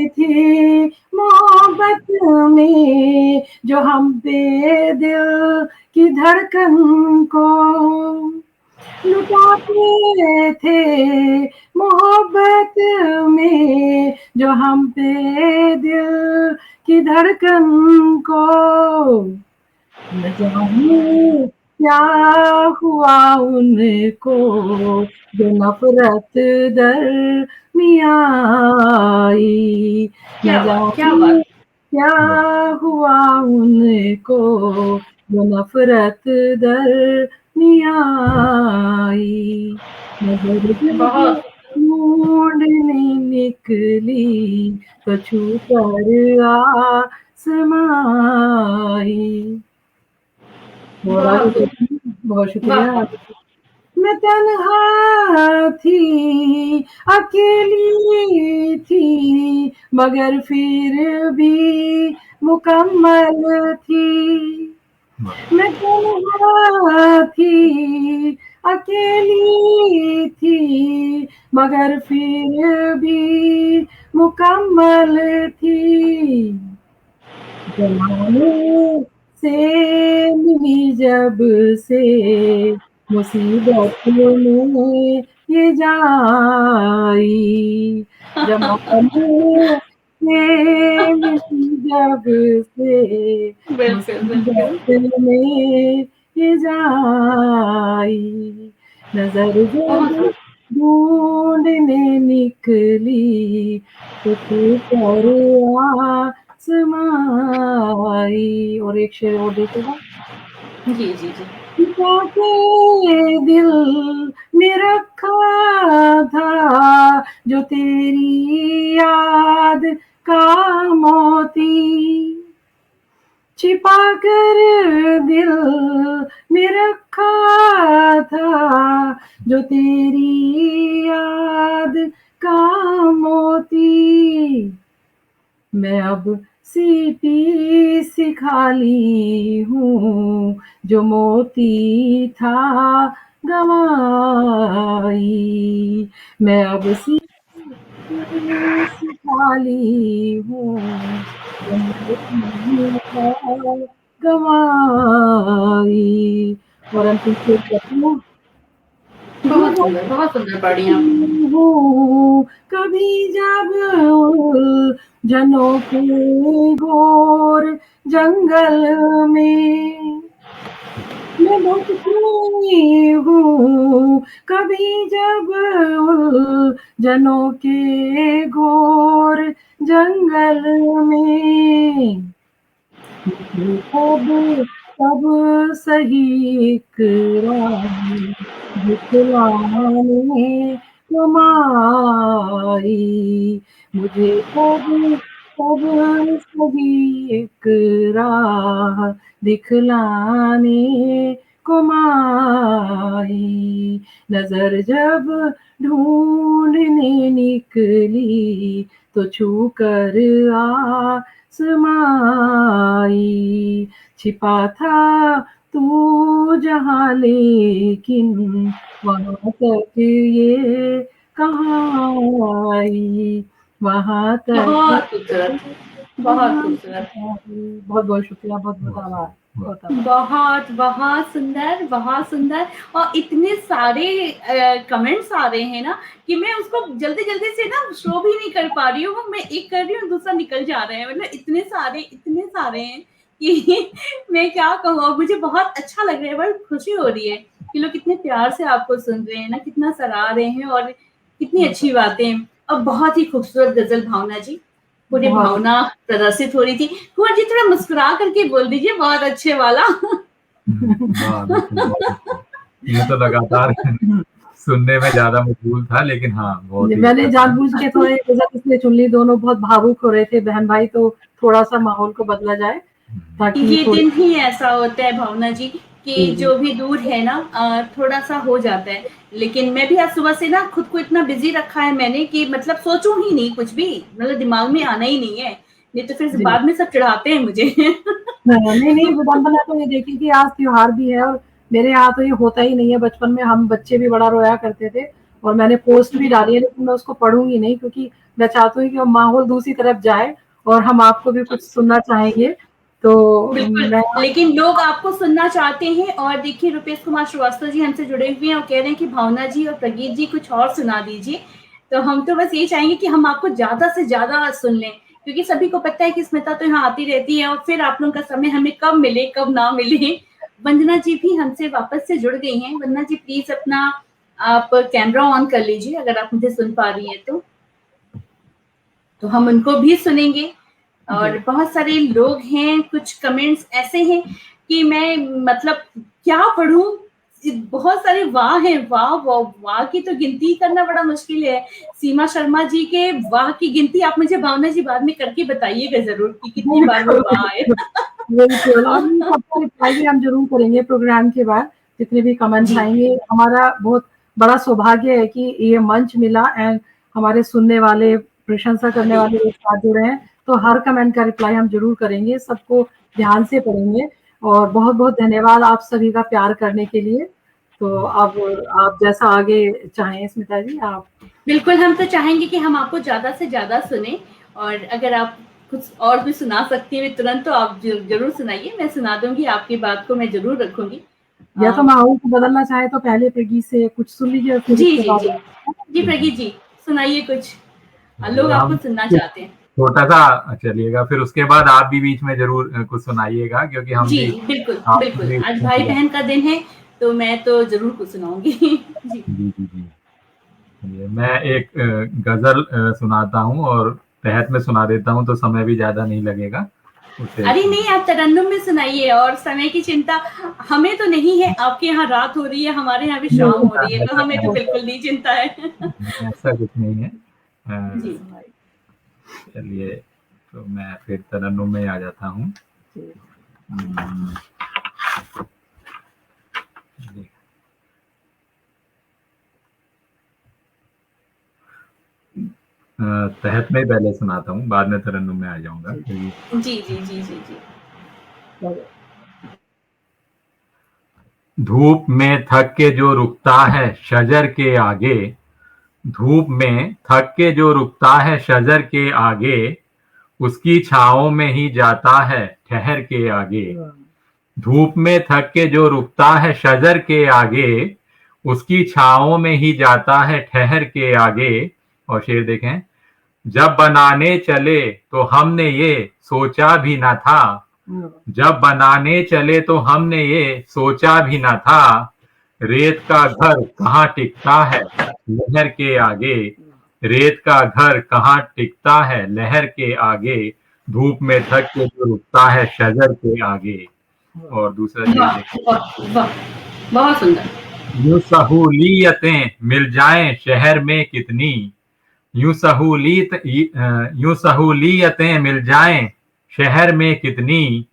थे मोहब्बत में जो हम पे दिल की धड़कन को लुटाते थे, मोहब्बत में जो हम पे दिल की धड़कन को, न जाने क्या हुआ उनको जो नफरत दरमियाँ आई, न क्या जाने बात। क्या हुआ उनको जो नफरत दरमियाँ आई, नजर जब बहुत ढूंढने निकली तो छू कर आसमां आई। और आगे बहुत कहती हूँ, बहुत वाह। शुक्रिया। मैं तन्हा थी, अकेली थी, मगर फिर भी मुकम्मल थी। मैं तन्हा थी, अकेली थी, मगर फिर भी मुकम्मल थी। जमाने से मिली जब से मुसीबत में ये जाई, जमाने से मिली जब से बिल्कुल बिल्कुल। मुसीबत में ये जाई, नजर जब बहुत ढूंढने निकली तो तू पर आसमाई। और एक शेर और देखेगा। जी जी जी। पिता के दिल में रखा था जो तेरी याद का मोती, छिपा कर दिल में रखा था जो तेरी याद का मोती। मैं अब सीपी सी खाली हूँ जो मोती था गवाई, मैं अब सीपी सी खाली हूँ जो मोती था गवाई। और अंतिम शेर कहती हूँ, बहुत सुंदर पढ़ी आप। हूँ कभी जब जनों के घोर जंगल में मैं भटकी हूँ, कभी जब जनों के घोर जंगल में कब कब सही इकरार दिखलाने तुम आई, मुझे कब कब सही इकरार दिखलाने तुम आई, नजर जब ढूंढने निकली तो छू कर आसमाई, छिपा था तू जहाँ लेकिन वहाँ तक ये कहाँ आई, वहाँ तक बहुत खूबसूरत। बहुत कहाँ खूबसूरत। आई। बहुत बहुत शुक्रिया, बहुत बहुत आभार, बहुत आभार। बहुत बहुत सुंदर, बहुत सुंदर। और इतने सारे कमेंट्स आ रहे हैं ना कि मैं उसको जल्दी जल्दी से ना शो भी नहीं कर पा रही हूँ। मैं एक कर रही हूँ, दूसरा निकल जा रहे हैं। मतलब इतने सारे हैं कि मैं क्या कहूँ। और मुझे बहुत अच्छा लग रहा है, बड़ी खुशी हो रही है कि लोग कितने प्यार से आपको सुन रहे हैं ना, कितना सराह रहे हैं और कितनी अच्छी बातें। और बहुत ही खूबसूरत गजल भावना जी, पूरी बहुत भावना प्रदर्शित हो रही थी। कुंवर जी थोड़ा मुस्कुरा करके बोल दीजिए, बहुत अच्छे वाला। ये तो लगातार सुनने में ज्यादा मशगूल था, लेकिन हाँ बहुत ही मैंने अच्छा था। जानबूझ के थोड़े गजल इसलिए चुन ली, दोनों बहुत भावुक हो रहे थे बहन भाई, तो थोड़ा सा माहौल को बदला जाए ताकि ये थोड़ी। दिन ही ऐसा होता है भावना जी कि जो भी दूर है ना थोड़ा सा हो जाता है। लेकिन मैं भी आज सुबह से ना खुद को इतना बिजी रखा है मैंने कि मतलब सोचूं ही नहीं कुछ भी, मतलब दिमाग में आना ही नहीं है। नहीं तो फिर जी। बाद में सब चिढ़ाते हैं मुझे। नहीं, विडंबना तो ये देखिए कि आज त्योहार भी है और मेरे यहाँ तो ये होता ही नहीं है। बचपन में हम बच्चे भी बड़ा रोया करते थे और मैंने पोस्ट भी डाली है, लेकिन मैं उसको पढ़ूँगी नहीं क्योंकि मैं चाहती हूँ कि वो माहौल दूसरी तरफ जाए और हम आपको भी कुछ सुनना चाहेंगे। तो बिल्कुल, मैं लेकिन लोग आपको सुनना चाहते हैं और देखिए रुपेश कुमार श्रीवास्तव जी हमसे जुड़े हुए हैं और कह रहे हैं कि भावना जी और प्रगीत जी कुछ और सुना दीजिए। तो हम तो बस यही चाहेंगे कि हम आपको ज़्यादा से ज़्यादा सुन लें, क्योंकि सभी को पता है कि स्मिता तो यहाँ आती रहती है और फिर आप लोगों का समय हमें कब मिले, कब ना मिले। वंदना जी भी हमसे वापस से जुड़ गई हैं। वंदना जी प्लीज़ अपना आप कैमरा ऑन कर लीजिए अगर आप मुझे सुन पा रही हैं तो। तो हम उनको भी सुनेंगे और बहुत सारे लोग हैं, कुछ कमेंट्स ऐसे हैं कि मैं मतलब क्या पढ़ूं, बहुत सारे वाह हैं, वाह वाह वाह की तो गिनती करना बड़ा मुश्किल है। सीमा शर्मा जी के वाह की गिनती आप मुझे भावना जी बाद में करके बताइएगा जरूर कि कितनी बार वो वाह है। बिल्कुल, और इन सबका रिप्लाई भी हम ज़रूर करेंगे प्रोग्राम के बाद, जितने भी कमेंट्स जी। आएँगे। हमारा बहुत बड़ा सौभाग्य है कि ये मंच मिला एंड हमारे सुनने वाले, प्रशंसा करने वाले लोग साथ जुड़े हैं, तो हर कमेंट का रिप्लाई हम ज़रूर करेंगे, सबको ध्यान से पढ़ेंगे और बहुत-बहुत धन्यवाद आप सभी का प्यार करने के लिए। तो अब आप जैसा आगे चाहें स्मिता जी, आप बिल्कुल, हम तो चाहेंगे कि हम आपको ज़्यादा से ज़्यादा सुनें और अगर आप कुछ और भी सुना सकती हैं तुरंत तो आप ज़रूर सुनाइए, मैं सुना दूँगी, आपकी बात को मैं ज़रूर रखूँगी। या तो माहौल को बदलना चाहें तो पहले प्रगीत से कुछ सुन लीजिए और फिर जी, उसके जी, बाद जी। जी, प्रगीत जी, सुनाइए कुछ। लोग हम आपको सुनना चाहते हैं। छोटा सा चलिएगा, फिर उसके बाद आप भी बीच में जरूर कुछ सुनाइएगा, क्योंकि हम जी, भी जी, बिल्कुल, आप बिल्कुल। भी आज भाई-बहन का दिन है, तो मैं तो ज़रूर कुछ सुनाऊँगी। जी। जी। चलिए, मैं एक गजल सुनाता हूँ और तहत में सुना देता हूँ, तो समय भी ज्यादा नहीं लगेगा उसे। अरे नहीं, आप तरन्नुम में सुनाइए और समय की चिंता हमें तो नहीं है, आपके यहाँ रात हो रही है, हमारे यहाँ भी शाम हो रही है, तो हमें तो बिल्कुल नहीं चिंता है। ऐसा कुछ नहीं है। जी। चलिए, तो मैं फिर तरन्नुम में आ जाता हूँ। तहत में पहले सुनाता हूँ, बाद में तरन्नुम में आ जाऊंगा। जी। धूप में थक के जो रुकता है शजर के आगे, धूप में थक के जो रुकता है शजर के आगे, उसकी छाओं में ही जाता है ठहर के आगे। धूप में थक के जो रुकता है शजर के आगे, उसकी छाओं में ही जाता है ठहर के आगे। और शेर देखें, जब बनाने चले तो हमने ये सोचा भी ना था, जब बनाने चले तो हमने ये सोचा भी ना था, रेत का घर कहाँ टिकता है लहर के आगे, रेत का घर कहाँ टिकता है लहर के आगे, धूप में थक के जो रुकता है शजर के आगे। और दूसरा वाह, बहुत सुंदर। यूं सहूलियतें मिल जाएं शहर में कितनी, यूं सहूलियतें मिल जाएं शहर में कितनी,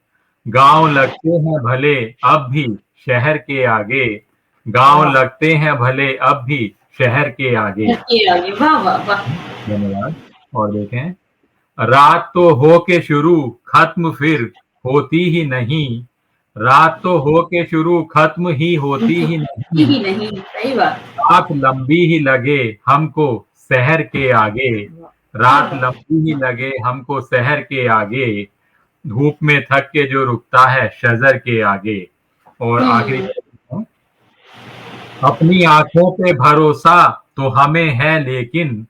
गांव लगते हैं भले अब भी शहर के आगे, गांव लगते हैं भले अब भी शहर के आगे। वाह वाह वाह। धन्यवाद। और देखें, रात तो हो के शुरू खत्म फिर होती ही नहीं, रात तो हो के शुरू खत्म ही होती ही नहीं, सही बात। रात लंबी ही लगे हमको शहर के आगे, रात लंबी ही लगे हमको शहर के आगे, धूप में थक के जो रुकता है शजर के आगे। और आखिरी, अपनी आंखों पे भरोसा तो हमें है लेकिन,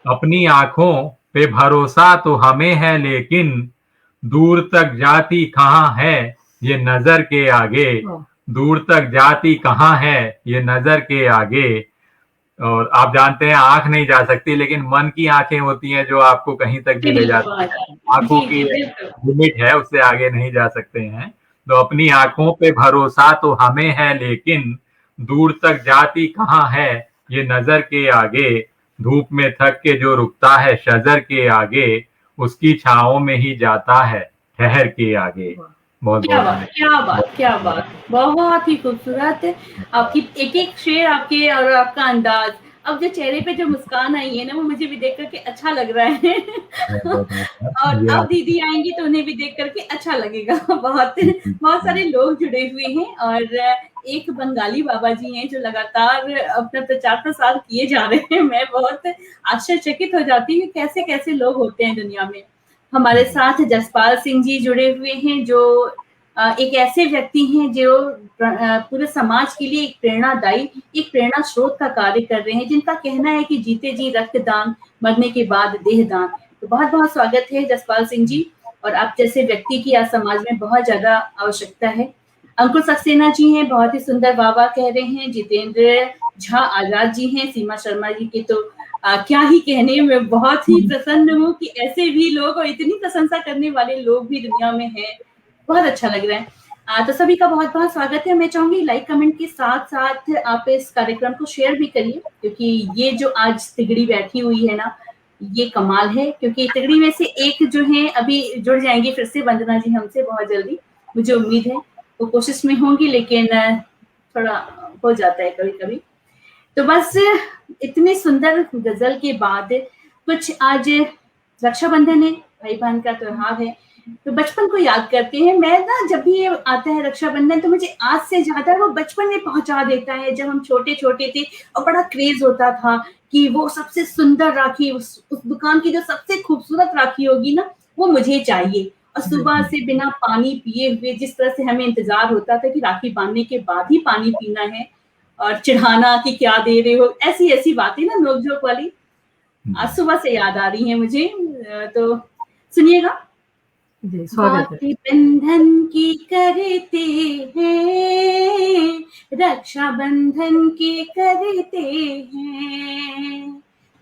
अपनी आंखों पे भरोसा तो हमें है लेकिन, दूर तक जाती कहाँ है ये नजर के आगे, दूर तक जाती कहाँ है ये नजर के आगे। और आप जानते हैं आंख नहीं जा सकती, लेकिन मन की आंखें होती हैं जो आपको कहीं तक भी ले जाती हैं। आंखों की लिमिट है, उससे आगे नहीं जा सकते हैं। तो अपनी आंखों पे भरोसा तो हमें है लेकिन, दूर तक जाती कहाँ है ये नजर के आगे, धूप में थक के जो रुकता है शजर के आगे, उसकी छाओं में ही जाता है ठहर के आगे। क्या बात, बहुत ही खूबसूरत। आपकी एक एक शेर आपके और आपका अंदाज, अब जो चेहरे पे जो मुस्कान आई है ना, वो मुझे भी देख करके अच्छा लग रहा है। और अब दीदी आएंगी तो उन्हें भी देख करके अच्छा लगेगा। बहुत सारे लोग जुड़े हुए हैं, और एक बंगाली बाबा जी हैं जो लगातार अपना प्रचार प्रसार किए जा रहे हैं। मैं बहुत आश्चर्यचकित हो जाती हूँ कैसे कैसे लोग होते हैं दुनिया में। हमारे साथ जसपाल सिंह जी जुड़े हुए हैं, जो एक ऐसे व्यक्ति हैं जो पूरे समाज के लिए एक प्रेरणादायी, एक प्रेरणा स्रोत का कार्य कर रहे हैं, जिनका कहना है कि जीते जी रक्तदान, मरने के बाद देहदान। तो बहुत बहुत स्वागत है जसपाल सिंह जी, और आप जैसे व्यक्ति की आज समाज में बहुत ज्यादा आवश्यकता है। अंकुर सक्सेना जी हैं, बहुत ही सुंदर वाह वाह कह रहे हैं। जितेंद्र झा आजाद जी हैं। सीमा शर्मा जी की तो क्या ही कहने, में बहुत ही प्रसन्न हूँ कि ऐसे भी लोग और इतनी प्रशंसा करने वाले लोग भी दुनिया में हैं। बहुत अच्छा लग रहा है। तो सभी का बहुत बहुत स्वागत है। मैं चाहूंगी लाइक कमेंट के साथ साथ आप इस कार्यक्रम को शेयर भी करिए, क्योंकि ये जो आज तिगड़ी बैठी हुई है ना, ये कमाल है। क्योंकि तिगड़ी में से एक जो है अभी जुड़ जाएंगी फिर से वंदना जी हमसे बहुत जल्दी, मुझे उम्मीद है। वो कोशिश में होंगी, लेकिन थोड़ा हो जाता है कभी कभी। तो बस इतनी सुंदर गजल के बाद कुछ, आज रक्षाबंधन है, भाई बहन का त्योहार है, तो बचपन को याद करते हैं। मैं ना जब भी ये आता है रक्षाबंधन, तो मुझे आज से ज्यादा वो बचपन में पहुंचा देता है, जब हम छोटे छोटे थे और बड़ा क्रेज होता था कि वो सबसे सुंदर राखी, उस दुकान की जो सबसे खूबसूरत राखी होगी ना, वो मुझे चाहिए। और सुबह से बिना पानी पिए हुए जिस तरह से हमें इंतजार होता था कि राखी बांधने के बाद ही पानी पीना है, और चिढ़ाना कि क्या दे रहे हो, ऐसी ऐसी बातें ना नोक-झोंक वाली, आज सुबह से याद आ रही हैं मुझे। तो सुनिएगा। जी, स्वागत है। बात बंधन की करते हैं, रक्षा बंधन की करते हैं,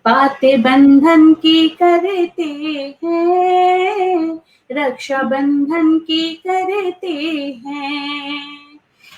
बात बंधन की करते हैं, रक्षा बंधन की करते हैं।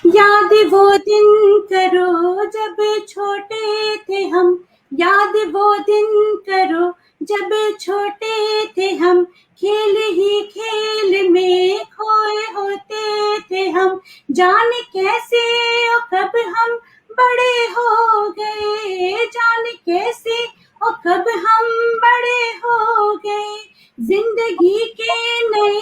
याद वो दिन करो जब छोटे थे हम, याद वो दिन करो जब छोटे थे हम, खेल ही खेल में खोए होते थे हम, जाने कैसे और कब हम बड़े हो गए, जाने कैसे और कब हम बड़े हो गए, जिंदगी के नए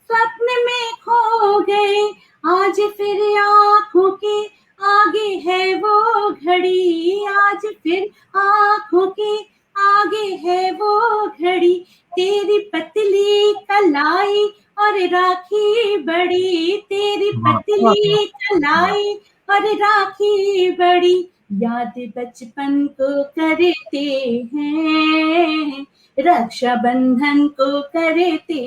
स्वप्न में खो गए, आज फिर आँखों के आगे है वो घड़ी, आज फिर आँखों के आगे है वो घड़ी, तेरी पतली कलाई और राखी बड़ी, तेरी पतली कलाई और राखी बड़ी, याद बचपन को करते हैं, रक्षा बंधन को करते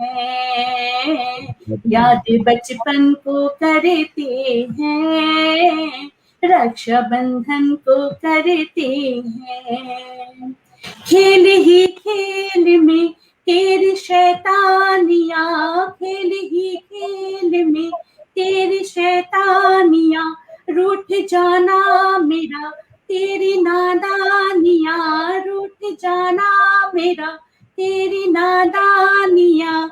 हैं, याद बचपन को करते हैं, रक्षा बंधन को करते हैं। खेल ही खेल में तेरी शैतानियाँ, खेल ही खेल में तेरी शैतानियाँ, रूठ जाना मेरा तेरी नादानियाँ, रूठ जाना मेरा तेरी नादानियाँ,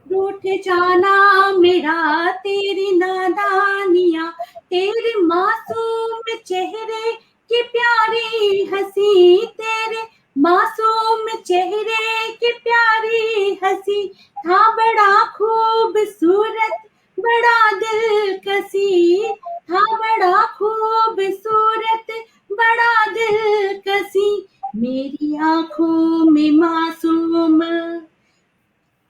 रूठ जाना मेरा तेरी नादानियाँ, तेरे मासूम चेहरे की प्यारी हंसी, तेरे मासूम चेहरे की प्यारी हंसी, था बड़ा खूबसूरत बड़ा दिलकशी, था बड़ा खूबसूरत बड़ा दिलकशी, मेरी आँखों में मासूम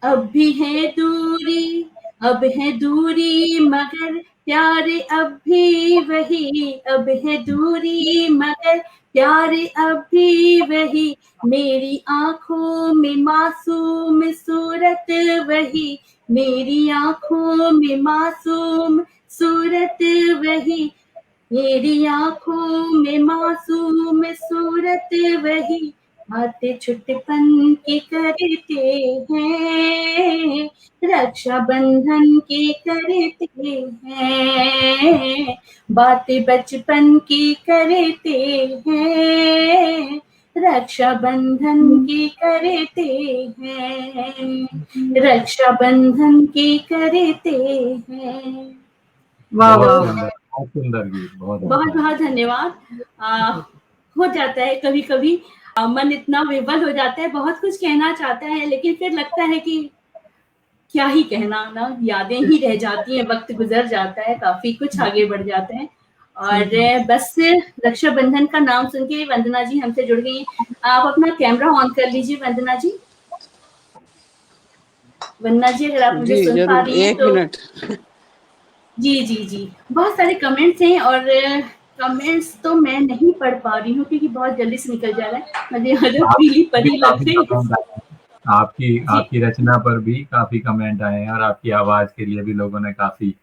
अब भी है दूरी, अब है दूरी मगर प्यार अब भी वही, अब है दूरी मगर प्यार अब भी वही, मेरी आँखों में मासूम सूरत वही, मेरी आँखों में मासूम सूरत वही, मेरी आँखों में मासूम सूरत वही, बातें छुटपन की करते हैं, रक्षा बंधन की करते हैं, बातें बचपन की करते हैं, रक्षा बंधन की करते हैं, रक्षा बंधन की करते हैं। वाह वाह वाह। बहुत सुंदर गीत, बहुत बहुत बहुत धन्यवाद। हो जाता है कभी-कभी मन इतना विवल हो जाता है, बहुत कुछ कहना चाहता है, लेकिन फिर लगता है कि क्या ही कहना ना, यादें ही रह जाती हैं, वक़्त गुज़र जाता है, काफ़ी कुछ आगे बढ़ जाते हैं। और बस रक्षाबंधन का नाम सुन के वंदना जी हमसे जुड़ गई हैं। आप अपना कैमरा ऑन कर लीजिए वंदना जी। वंदना जी अगर आप मुझे जी सुन पा जरूर, रही हैं एक तो मिनट। जी, जी, जी। बहुत सारे कमेंट्स हैं और कमेंट्स तो मैं नहीं पढ़ पा रही हूँ क्योंकि बहुत जल्दी से निकल जा रहा है। मुझे यहाँ पीली भी परी लग काफी गई। कमेंट आए हैं। आपकी जी। आपकी रचना पर भी काफी कमेंट आए हैं और आपकी आवाज के लिए भी लोगों ने काफी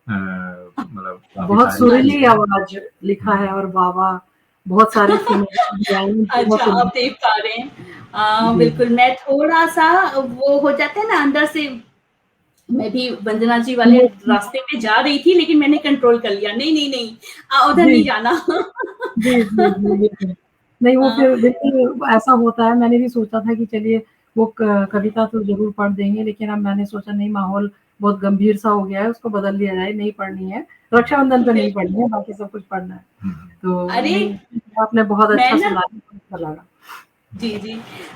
मतलब काफी बहुत तारीफ की सुरीली है। आवाज लिखा है और वाह बहुत सारे डिजाइन अच्छा, बहुत आप देख पा रहे हैं। जी बिल्कुल, मैं थोड़ा-सा वो हो जाता है ना अंदर से मैं भी वंदना जी वाले रास्ते पे जा रही थी लेकिन मैंने कंट्रोल कर लिया। नहीं, नहीं, नहीं उधर जी नहीं जाना। जी जी जी बिल्कुल नहीं वो हाँ, फिर बिल्कुल ऐसा होता है मैंने भी सोचा था कि चलिए वो कविता तो जरूर पढ़ देंगे लेकिन अब मैंने सोचा नहीं माहौल बहुत गंभीर सा हो गया है उसको बदल लिया जाए नहीं पढ़नी है रक्षाबंधन पे नहीं पढ़नी है बाकी सब कुछ पढ़ना है तो अरे नहीं आपने बहुत मैं अच्छा ना सुनाया अच्छा लगा जी, जी।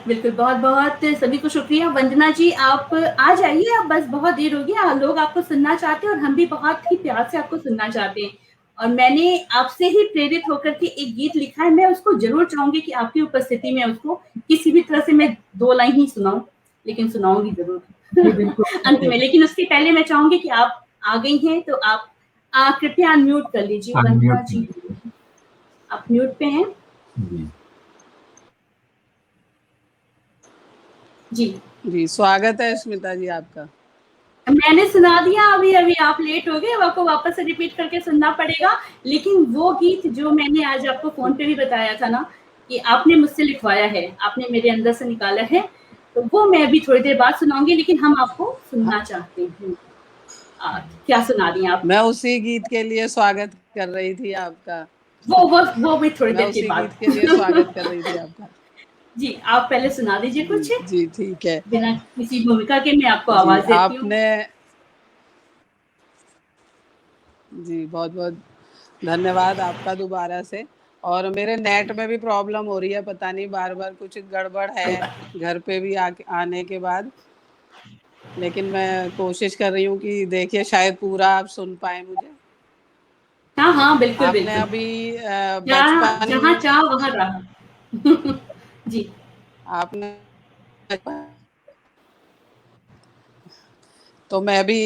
बिल्कुल, बहुत-बहुत सभी को शुक्रिया। वंदना जी आप आ जाइए, अब बस बहुत देर हो गई लोग आपको सुनना चाहते हैं और हम भी बहुत ही प्यार से आपको सुनना चाहते हैं। और मैंने आपसे ही प्रेरित होकर के एक गीत लिखा है, मैं उसको ज़रूर चाहूँगी कि आपकी उपस्थिति में उसको किसी भी तरह से मैं 2 लाइन ही सुनाऊँ, लेकिन सुनाऊँगी ज़रूर जी बिल्कुल अंत बिल्कुल में। लेकिन उसके पहले मैं चाहूँगी कि आप आ गई हैं, तो आप कृपया अनम्यूट कर लीजिए वंदना अनम्यूट जी। आप म्यूट पे हैं? जी जी। जी स्वागत है स्मिता जी आपका। मैंने सुना दिया अभी-अभी आप लेट हो गए, अब आपको वापस से रिपीट करके सुनना पड़ेगा। लेकिन वो गीत जो मैंने आज आपको फ़ोन पे भी बताया था ना, कि आपने मुझसे लिखवाया है, आपने मेरे अंदर से निकाला है, तो वो मैं अभी थोड़ी देर बाद सुनाऊँगी लेकिन हम आपको सुनना चाहते हैं। क्या सुना रही हैं आप? मैं उसी गीत के लिए स्वागत कर रही थी आपका। वो भी थोड़ी मैं देर के उसी बाद। गीत के लिए स्वागत कर रही थी आपका। जी, आप पहले सुना दीजिए जी कुछ, जी ठीक है। बिना किसी भूमिका के मैं आपको जी आवाज़ देती हूँ। आपने जी बहुत बहुत धन्यवाद आपका दोबारा से। और मेरे नेट में भी प्रॉब्लम हो रही है, पता नहीं बार बार कुछ गड़बड़ है घर पे भी आने के बाद। लेकिन मैं कोशिश कर रही हूँ कि देखिए शायद पूरा आप सुन पाए मुझे। हाँ, हाँ, बिल्कुल, आपने बिल्कुल। अभी जहाँ जहाँ बचपन चाह वहाँ राह। जी। आपने तो मैं भी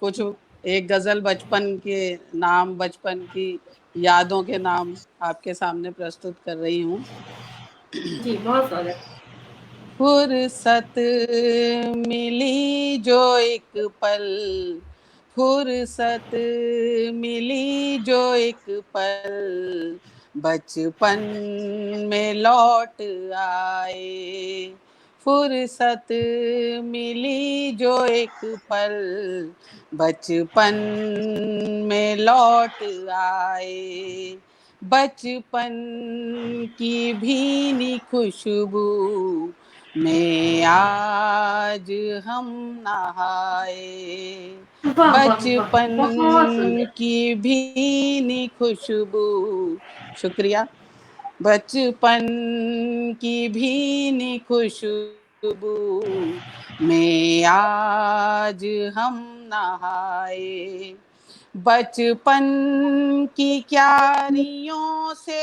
कुछ एक गजल बचपन के नाम, बचपन की यादों के नाम आपके सामने प्रस्तुत कर रही हूँ। जी, बहुत स्वागत। फुर्सत मिली जो एक पल, फुर्सत मिली जो एक पल, बचपन में लौट आए। फुर्सत मिली जो एक पल, बचपन में लौट आए। बचपन की भीनी खुशबू में आज हम नहाए। वाह, वाह, वाह! बचपन बहुत सुंदर। की भीनी खुशबू, शुक्रिया। बचपन की भीनी खुशबू में आज हम नहाए। बचपन की क्यारियों से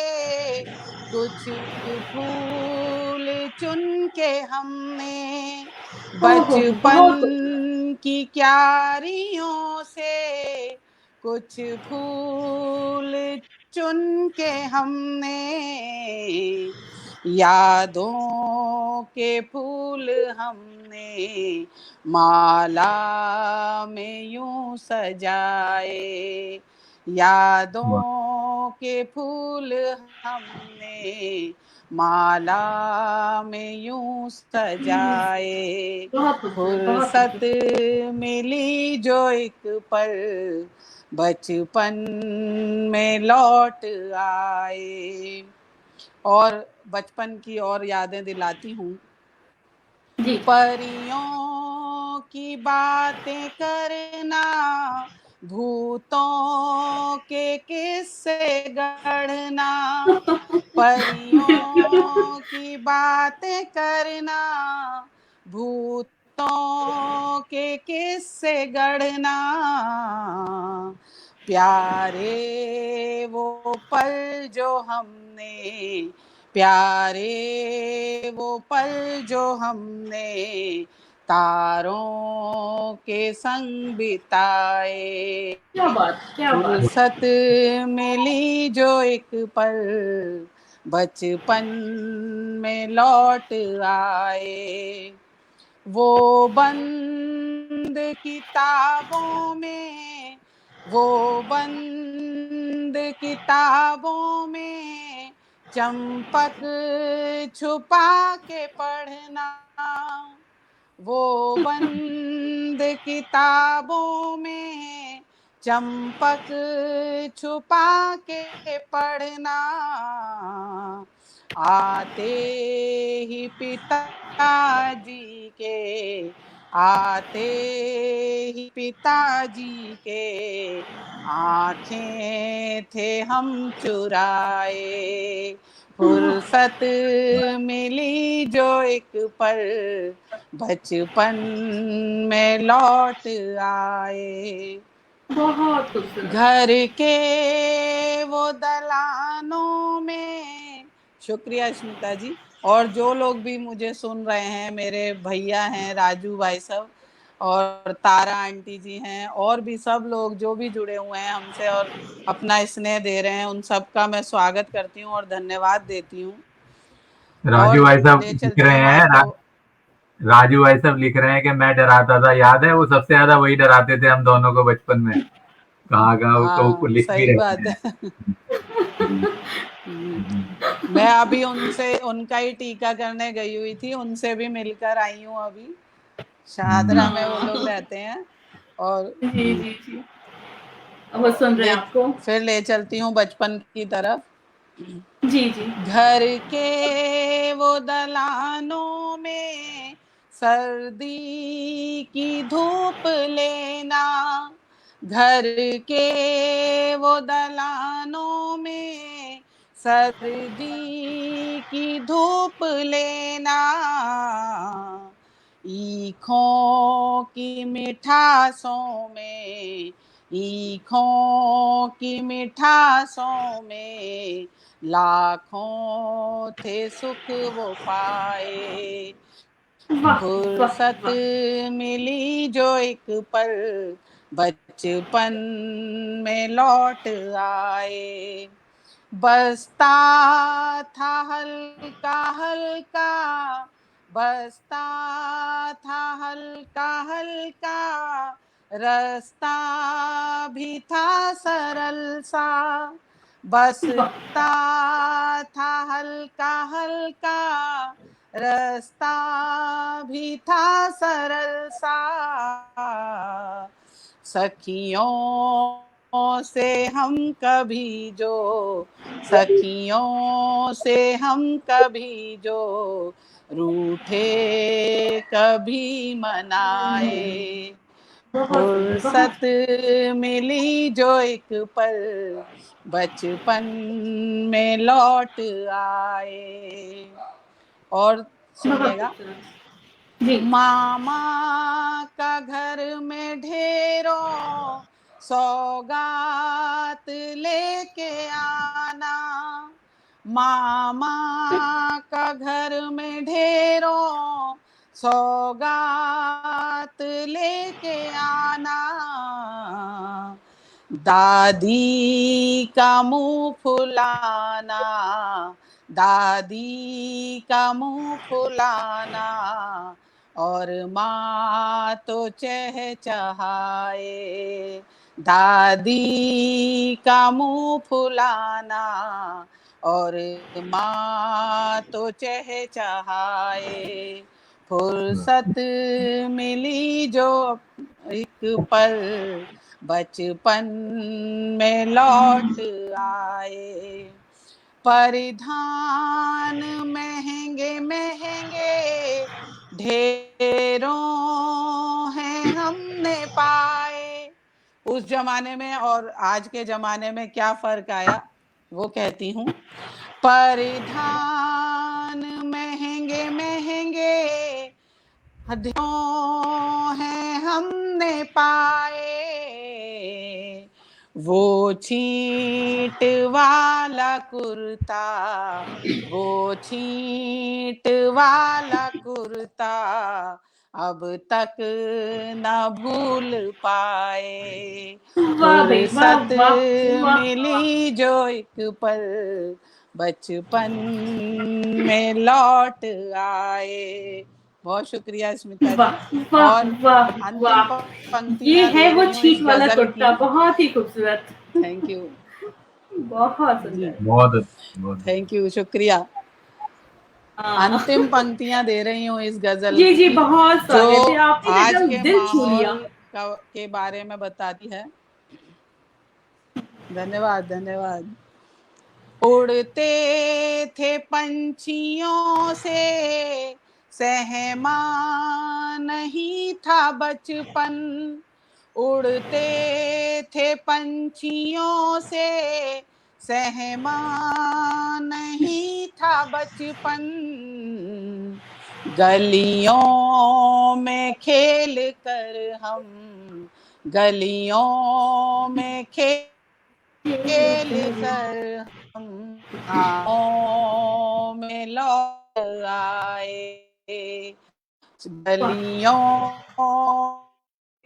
कुछ फूल चुन के हमने, ओहो! बचपन बहुत खूब। की क्यारियों से कुछ फूल चुन के हमने, यादों के फूल हमने माला में यूं सजाए। वाह यादों के फूल हमने माला में यूं सजाए। बहुत खूबसूरत, बहुत फुर्सत खूबसूरत। मिली जो एक पल, बचपन में लौट आए। और बचपन की और यादें दिलाती हूँ। जी। परियों की बातें करना, भूतों के किस्से गढ़ना, परियों की बातें करना, भूतों के किस्से गढ़ना, प्यारे वो पल जो हमने, प्यारे वो पल जो हमने तारों के संग बिताए, क्या बात, क्या बात। फुर्सत मिली जो एक पल बचपन में लौट आए, वो बंद किताबों में, वो बंद किताबों में चंपक छुपा के पढ़ना, वो बंद किताबों में चंपक छुपा के पढ़ना, आते ही पिताजी के, आते ही पिताजी के आंखें थे हम चुराए, फुर्सत मिली जो एक पल बचपन में लौट आए, बहुत खूबसूरत। घर के वो दलानों में। शुक्रिया स्मिता जी। और जो लोग भी मुझे सुन रहे हैं, मेरे भैया हैं राजू भाई साहब और तारा आंटी जी हैं, और भी सब लोग जो भी जुड़े हुए हैं हमसे और अपना स्नेह दे रहे हैं, उन सबका मैं स्वागत करती हूँ और धन्यवाद देती हूँ। राजू भाई साहब ले लिख चलती रहे हूँ हैं, बात को। राजू भाई साहब लिख रहे हैं कि मैं डराता था, याद है वो सबसे ज्यादा वही डराते थे हम दोनों को बचपन में, कहाँ तो लिख भी सही रहे बात हैं। है। मैं अभी उनसे उनका ही टीका करने गई हुई थी, उनसे भी मिलकर आई हूँ अभी, शाहदरा में वो लोग रहते हैं। और जी जी जी, वो सुन रहे हैं आपको। फिर ले चलती हूँ बचपन की तरफ। जी जी। घर के वो दलानों में सर्दी की धूप लेना, घर के वो दलानों में सर्दी की धूप लेना, ईखों की मिठासों में, ईखों की मिठासों में लाखों थे सुख वो पाए, वाह वाह फुर्सत वाह। मिली जो एक पल बचपन में लौट आए, बसता था हल्का हल्का, बसता था हल्का हल्का, रास्ता भी था सरल सा, बसता था हल्का हल्का, रास्ता भी था सरल सा, सखियों से हम कभी जो, सखियों से हम कभी जो रूठे कभी मनाए, फुर्सत मिली जो एक पल बचपन में लौट आए। और सुनिएगा, मामा का घर में ढेरों सौगात लेके आना, मामा का घर में ढेरों सौगात लेके आना, दादी का मुंह फुलाना, दादी का मुंह फुलाना, और माँ तो चहचहाए, दादी का मुंह फुलाना और माँ तो चहचहाए, फुर्सत मिली जो एक पल बचपन में लौट आए, परिधान महंगे महंगे ढेरों हैं हमने पाए, उस जमाने में और आज के जमाने में क्या फर्क आया वो कहती हूँ। परिधान महंगे महंगे हदियों हैं हमने पाए, वो छींट वाला कुर्ता, वो छींट वाला कुर्ता अब तक न भूल पाए। वाह भाई, वाह फुर्सत वाह वाह। मिली जो एक पल बचपन में लौट आए। बहुत शुक्रिया स्मिता वाह जी। वाह और वाह अंतिम वाह, ये पंक्तियां है दे वो रही हूँ इस छीट वाला गजल कुर्ता, की। बहुत ही खूबसूरत। थैंक यू बहुत जी, सुंदर। बहुत अच्छी, बहुत थैंक यू, शुक्रिया। अंतिम पंक्तियां दे रही हूँ इस गजल जी जी, की, बहुत जो स्वागत है, आपने आज एकदम के दिल छू लिया। माहौल के बारे में बताती है। धन्यवाद धन्यवाद। उड़ते थे पंछियों से सहमा नहीं था बचपन, उड़ते थे पंछियों से सहमा नहीं था बचपन, गलियों में खेल कर हम, गलियों में खेल कर हम आँखों में लौट आए, गलियों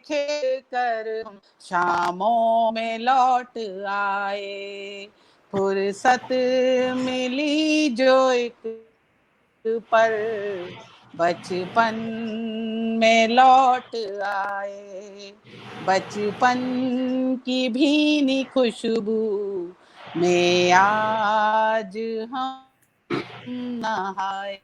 खेल कर हम शामों में लौट आए। फुर्सत मिली जो एक पर बचपन में लौट आए, बचपन की भीनी खुशबू में आज हम नहाए।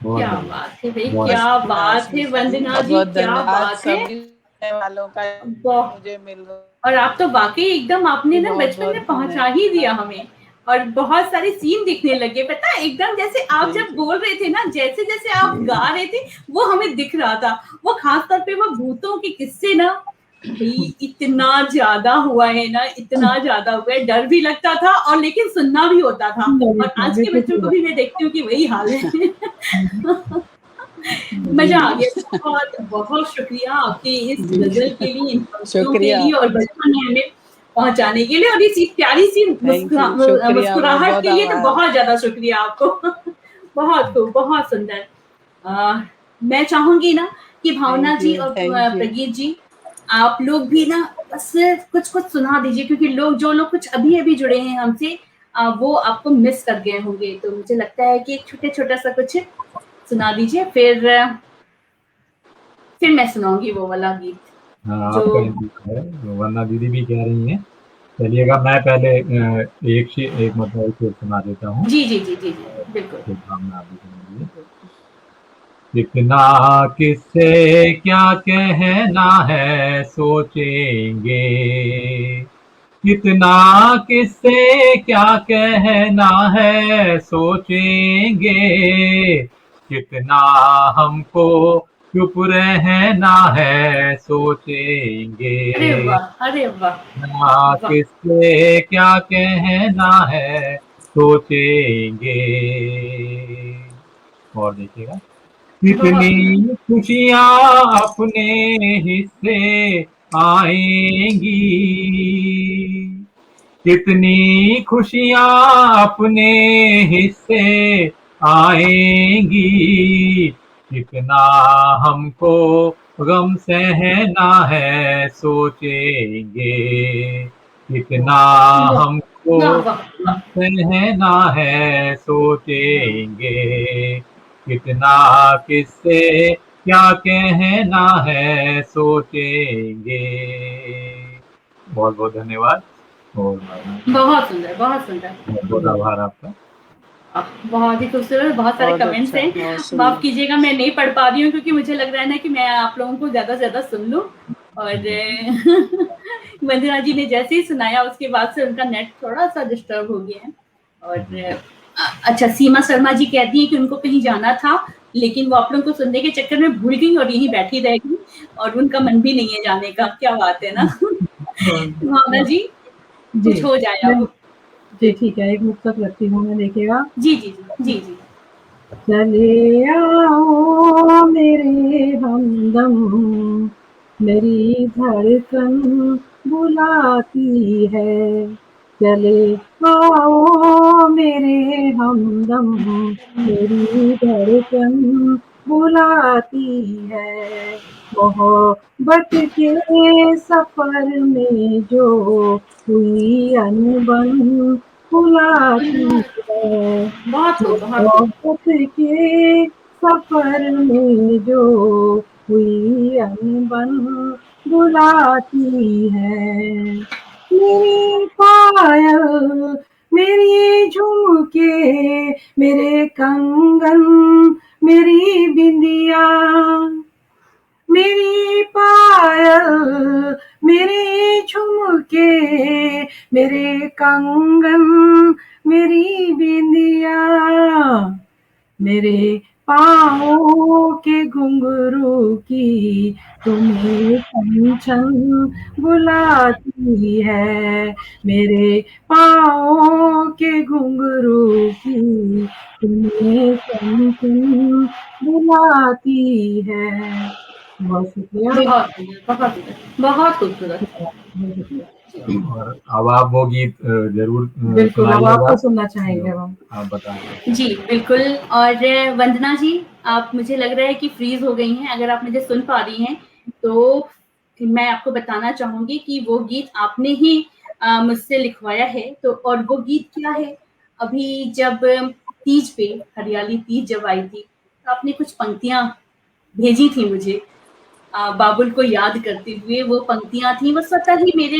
बहुत क्या बढ़िया, बात है भाई, बहुत क्या शुक्रिया बात है स्मिता जी, वंदना बहुत जी, बहुत क्या धन्यवाद बात है। सभी सुनने वालों का बहुत, मुझे मिल और आप तो वाकई एकदम, आपने ना बहुत बचपन बहुत में पहुंचा ही दिया हमें, और बहुत सारे सीन दिखने लगे, पता है, एकदम जैसे आप जब बोल रहे थे ना, जैसे जैसे आप गा रहे थे वो हमें दिख रहा था। वो खासतौर पे वो भूतों के किस्से ना, भाई इतना ज्यादा हुआ है ना, इतना ज्यादा हुआ है, डर भी लगता था और लेकिन सुनना भी होता था। और आज के बच्चों को भी मैं देखती हूँ कि वही हाल है। मजा आ गया। बहुत बहुत शुक्रिया आपके इस गजल के लिए, इन पंक्तियों के शुक्रिया, लिए, और बचपन में हमें पहुंचाने के लिए, और इस प्यारी सी थैंक यू, शुक्रिया, बहुत मुस्कुराहट बहुत के लिए तो आभार। बहुत ज्यादा शुक्रिया आपको। बहुत खूब, बहुत सुंदर। मैं चाहूंगी ना कि भावना जी और थैंक यू। प्रगीत जी, आप लोग भी ना बस कुछ कुछ सुना दीजिए, क्योंकि लोग जो लोग कुछ अभी अभी जुड़े हैं हमसे, वो आपको मिस कर गए होंगे, तो मुझे लगता है कि एक छोटे छोटा सा कुछ सुना दीजिए, फिर मैं सुनाऊंगी वो वाला गीत हाँ, जो। आपका इंतजार है, वरना दीदी भी कह रही हैं। चलिएगा, मैं पहले एक मतलब एक शेर सुना देता हूँ, जी जी जी जी जी, बिल्कुल। फिर भावना आप भी सुनाइए। कितना किससे क्या कहना है सोचेंगे, कितना किससे क्या कहना है सोचेंगे, कितना हमको चुप रहना है सोचेंगे, अरे वाह, अरे वाह, कितना वाह। किससे क्या कहना है सोचेंगे। और देखिएगा, बहुत सुंदर। कितनी खुशियाँ अपने हिस्से आएंगी, कितनी खुशियाँ अपने हिस्से आएंगी, कितना हमको गम सहना है सोचेंगे, कितना वाह हमको वाह वाह वाह। सहना है सोचेंगे, कितना किससे क्या कहना है सोचेंगे। बहुत बहुत धन्यवाद, और बहुत सुंदर, बहुत सुंदर। बहुत बहुत आभार आपका। बहुत ही खूबसूरत, बहुत सारे बहुत कमेंट्स अच्छा, हैं। बहुत माफ सुंदर। कीजिएगा, मैं नहीं पढ़ पा रही हूँ, क्योंकि मुझे लग रहा है ना कि मैं आप लोगों को ज्यादा से ज्यादा सुन लूं, और वंदना जी ने जैसे ही सुनाया उसके बाद से उनका नेट थोड़ा सा डिस्टर्ब हो गया है। और अच्छा, सीमा शर्मा जी कहती हैं कि उनको कहीं जाना था, लेकिन वो आप लोगों को सुनने के चक्कर में भूल गई और यहीं बैठी रह गई और उनका मन भी नहीं है जाने का। क्या बात है ना? भावना जी, जी, कुछ हो जाए मैं अब। जी ठीक है, एक मुक्तक रखती हूँ मैं, देखिएगा। जी, जी, जी, जी, जी। चले आओ मेरे हमदम, मेरी धड़कन बुलाती है। चले आओ मेरे हमदम, मेरी धड़कन बुलाती है। मोहब्बत के सफर में जो हुई अनबन बुलाती है। बहुत खूब, बहुत खूब। मोहब्बत के सफर में जो हुई अनबन बुलाती है। मेरी पायल, मेरी झुमके, मेरे कंगन, मेरी बिंदिया, मेरी पायल, मेरे झुमके, मेरे कंगन, मेरी बिंदिया, मेरे पाँव के घुंघरू की तुम्हें कंचन बुलाती है। मेरे पाँव के घुंघरू की तुम्हें कंचन बुलाती है। बहुत शुक्रिया। बहुत सुंदर, बहुत सुंदर, बहुत खूबसूरत। बहुत शुक्रिया। और अब आप वो गीत जरूर बिल्कुल, अब सुनाइएगा। आपको सुनना चाहेंगे हम। आप बताएं। जी, बिल्कुल। और वंदना जी, आप मुझे लग रहा है कि फ्रीज़ हो गई हैं। अगर आप मुझे सुन पा रही हैं, तो मैं आपको बताना चाहूँगी कि वो गीत आपने ही मुझसे लिखवाया है। तो और वो गीत क्या है? अभी जब तीज पे, हरियाली तीज जब आई थी, तो आपने कुछ पंक्तियाँ भेजी थी मुझे। बाबुल को याद करते हुए वो पंक्तियाँ थी, वो स्वतः ही मेरे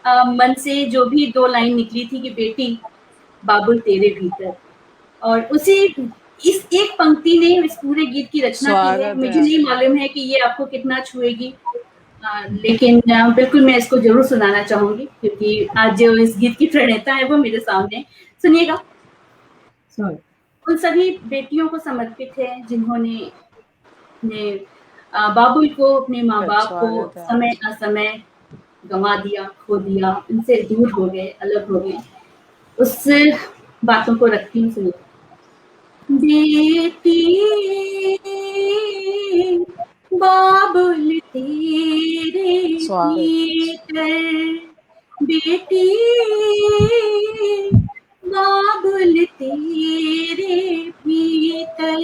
मन से जो भी 2 लाइन निकली थी कि बेटी, बाबुल तेरे भीतर। और उसी इस एक पंक्ति ने इस पूरे गीत की रचना की है। स्वागत मुझे है नहीं आपका। मालूम है कि ये आपको कितना छुएगी, लेकिन बिल्कुल मैं इसको ज़रूर सुनाना चाहूँगी क्योंकि आज जो इस गीत की प्रणेता है वो मेरे सामने है। सुनिएगा। सॉरी। उन सभी बेटियों को समर्पित है जिन्होंने अपने बाबुल को, अपने माँ-बाप को स्वागत है समय आपका। असमय गँवा दिया, खो दिया, उनसे दूर हो गए, अलग हो गए। उस बातों को रखती हूँ, सुनिए। बेटी, बाबुल तेरे स्वागत। भीतर, बेटी, बाबुल तेरे भीतर,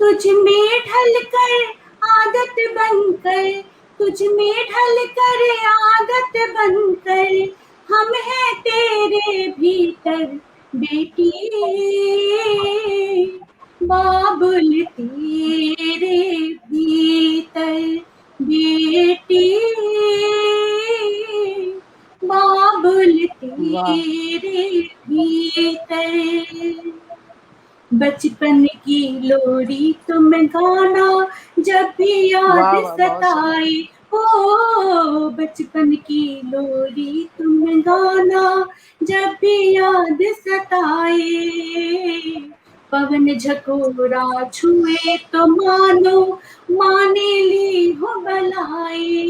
तुझ में ढलकर आदत बनकर, तुझ में ढलकर आदत बनकर, हम हैं तेरे भीतर, बेटी, बाबुल तेरे भीतर, बेटी, बाबुल वाह तेरे भीतर। बचपन की लोरी तुम गाना जब भी याद वाह वाह, बहुत सुंदर। सताए, ओ बचपन की लोरी तुम गाना जब भी याद सताए, पवन झकोरा छुए तो मानो माने ली हो बलाए,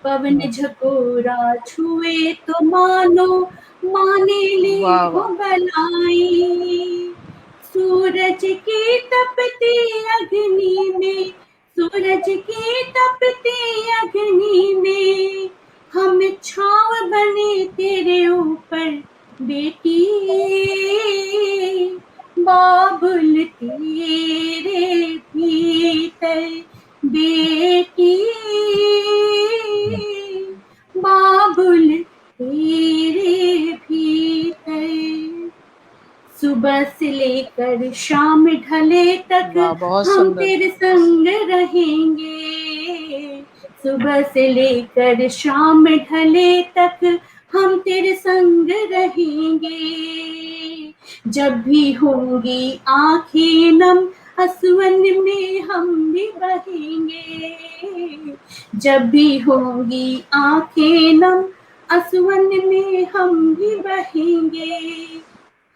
पवन झकोरा छुए तो मानो माने वाह ली हो वाह, बलाई, सूरज की तपती अग्नि में, सूरज की तपती अग्नि में, हम छाँव बने तेरे ऊपर, बेटी, बाबुल तेरे भीतर, बेटी, बाबुल तेरे भीतर। सुबह से लेकर शाम ढले तक वाह बहुत हम सुंदर। तेरे संग रहेंगे, सुबह से लेकर शाम ढले तक हम तेरे संग रहेंगे, जब भी होंगी आंखें नम आंसुअन में हम भी बहेंगे, जब भी होंगी आंखें नम आंसुअन में हम भी बहेंगे,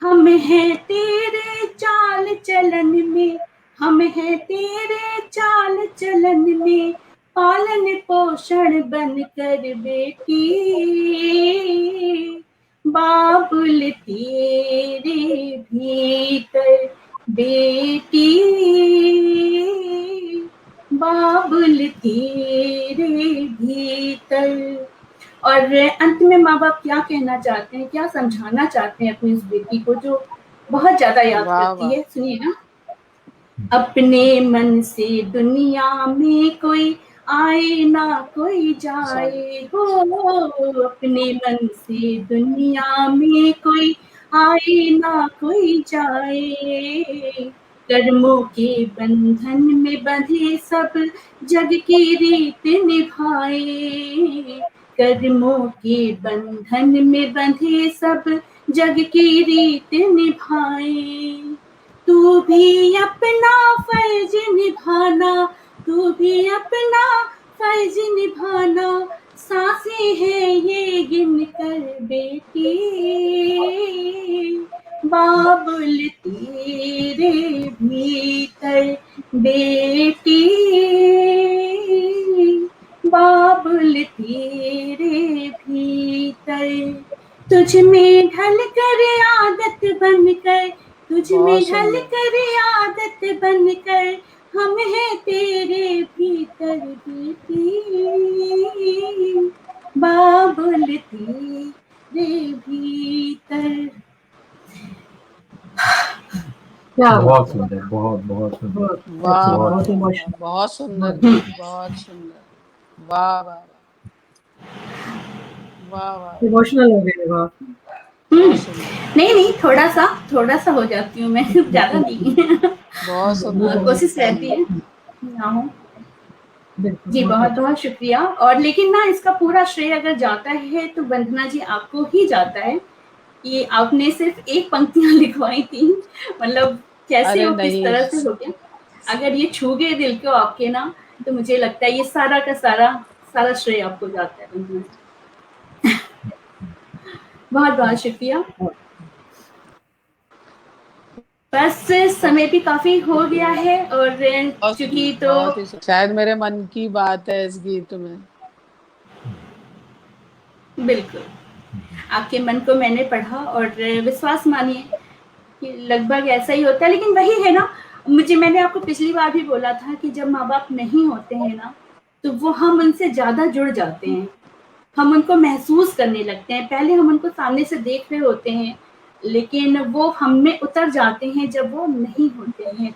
हम हैं तेरे चाल चलन में, हम हैं तेरे चाल चलन में, पालन पोषण बन कर बेटी, बाबुल तेरे भीतर बेटी, बाबुल तेरे भीतर। और अंत में माँ बाप क्या कहना चाहते हैं, क्या समझाना चाहते हैं अपनी इस बेटी को जो बहुत ज्यादा याद वाह करती वाह है, सुनिए ना। अपने मन से दुनिया में कोई आए ना कोई जाए हो, अपने मन से दुनिया में कोई आए ना कोई जाए, कर्मों के बंधन में बंधे सब जग की रीत निभाए, कर्मों के बंधन में बंधे सब जग की रीत निभाए, तू भी अपना फर्ज निभाना, तू भी अपना फर्ज निभाना, सांसें हैं ये गिन कर बेटी, बाबुल तेरे भीतर बेटी, बाबुल तेरे भीतर, तुझ में ढल कर आदत बनकर, तुझ में ढल कर आदत बनकर, हम हैं तेरे भीतर बेटी, बाबुल तेरे भीतर। क्या बहुत सुंदर, बहुत बहुत सुंदर। वाह बहुत इमोशनल, बहुत सुंदर जी, बहुत सुंदर, वाह वाह वाह वाह, इमोशनल हो गए आप। बहुत सुंदर, नहीं थोड़ा सा हो जाती हूँ मैं, ज्यादा नहीं। बहुत सुंदर कोशिश लगता रहती है। है ना हो। बिल्कुल, जी बहुत बहुत शुक्रिया। और लेकिन ना इसका पूरा श्रेय अगर जाता है तो वंदना जी आपको ही जाता है, कि आपने सिर्फ एक पंक्तियां लिखवाई थी, मतलब कैसे अरे हो, किस नहीं, तरह से हो गया। अगर ये छू गए दिल को आपके ना, तो मुझे लगता है ये सारा का सारा श्रेय आपको जाता है वंदना जी। बहुत बहुत शुक्रिया। बस समय भी काफी हो गया है, और चूंकि तो बहुत ही शायद मेरे मन की बात है इस गीत में। बिल्कुल आपके मन को मैंने पढ़ा, और विश्वास मानिए कि लगभग ऐसा ही होता है। लेकिन वही है ना, मैंने आपको पिछली बार भी बोला था कि जब माँ बाप नहीं होते हैं ना, तो वो हम उनसे ज्यादा जुड़ जाते हैं, हम उनको महसूस करने लगते हैं। पहले हम उनको सामने से देख रहे होते हैं, लेकिन वो हम में उतर जाते हैं जब वो नहीं होते हैं।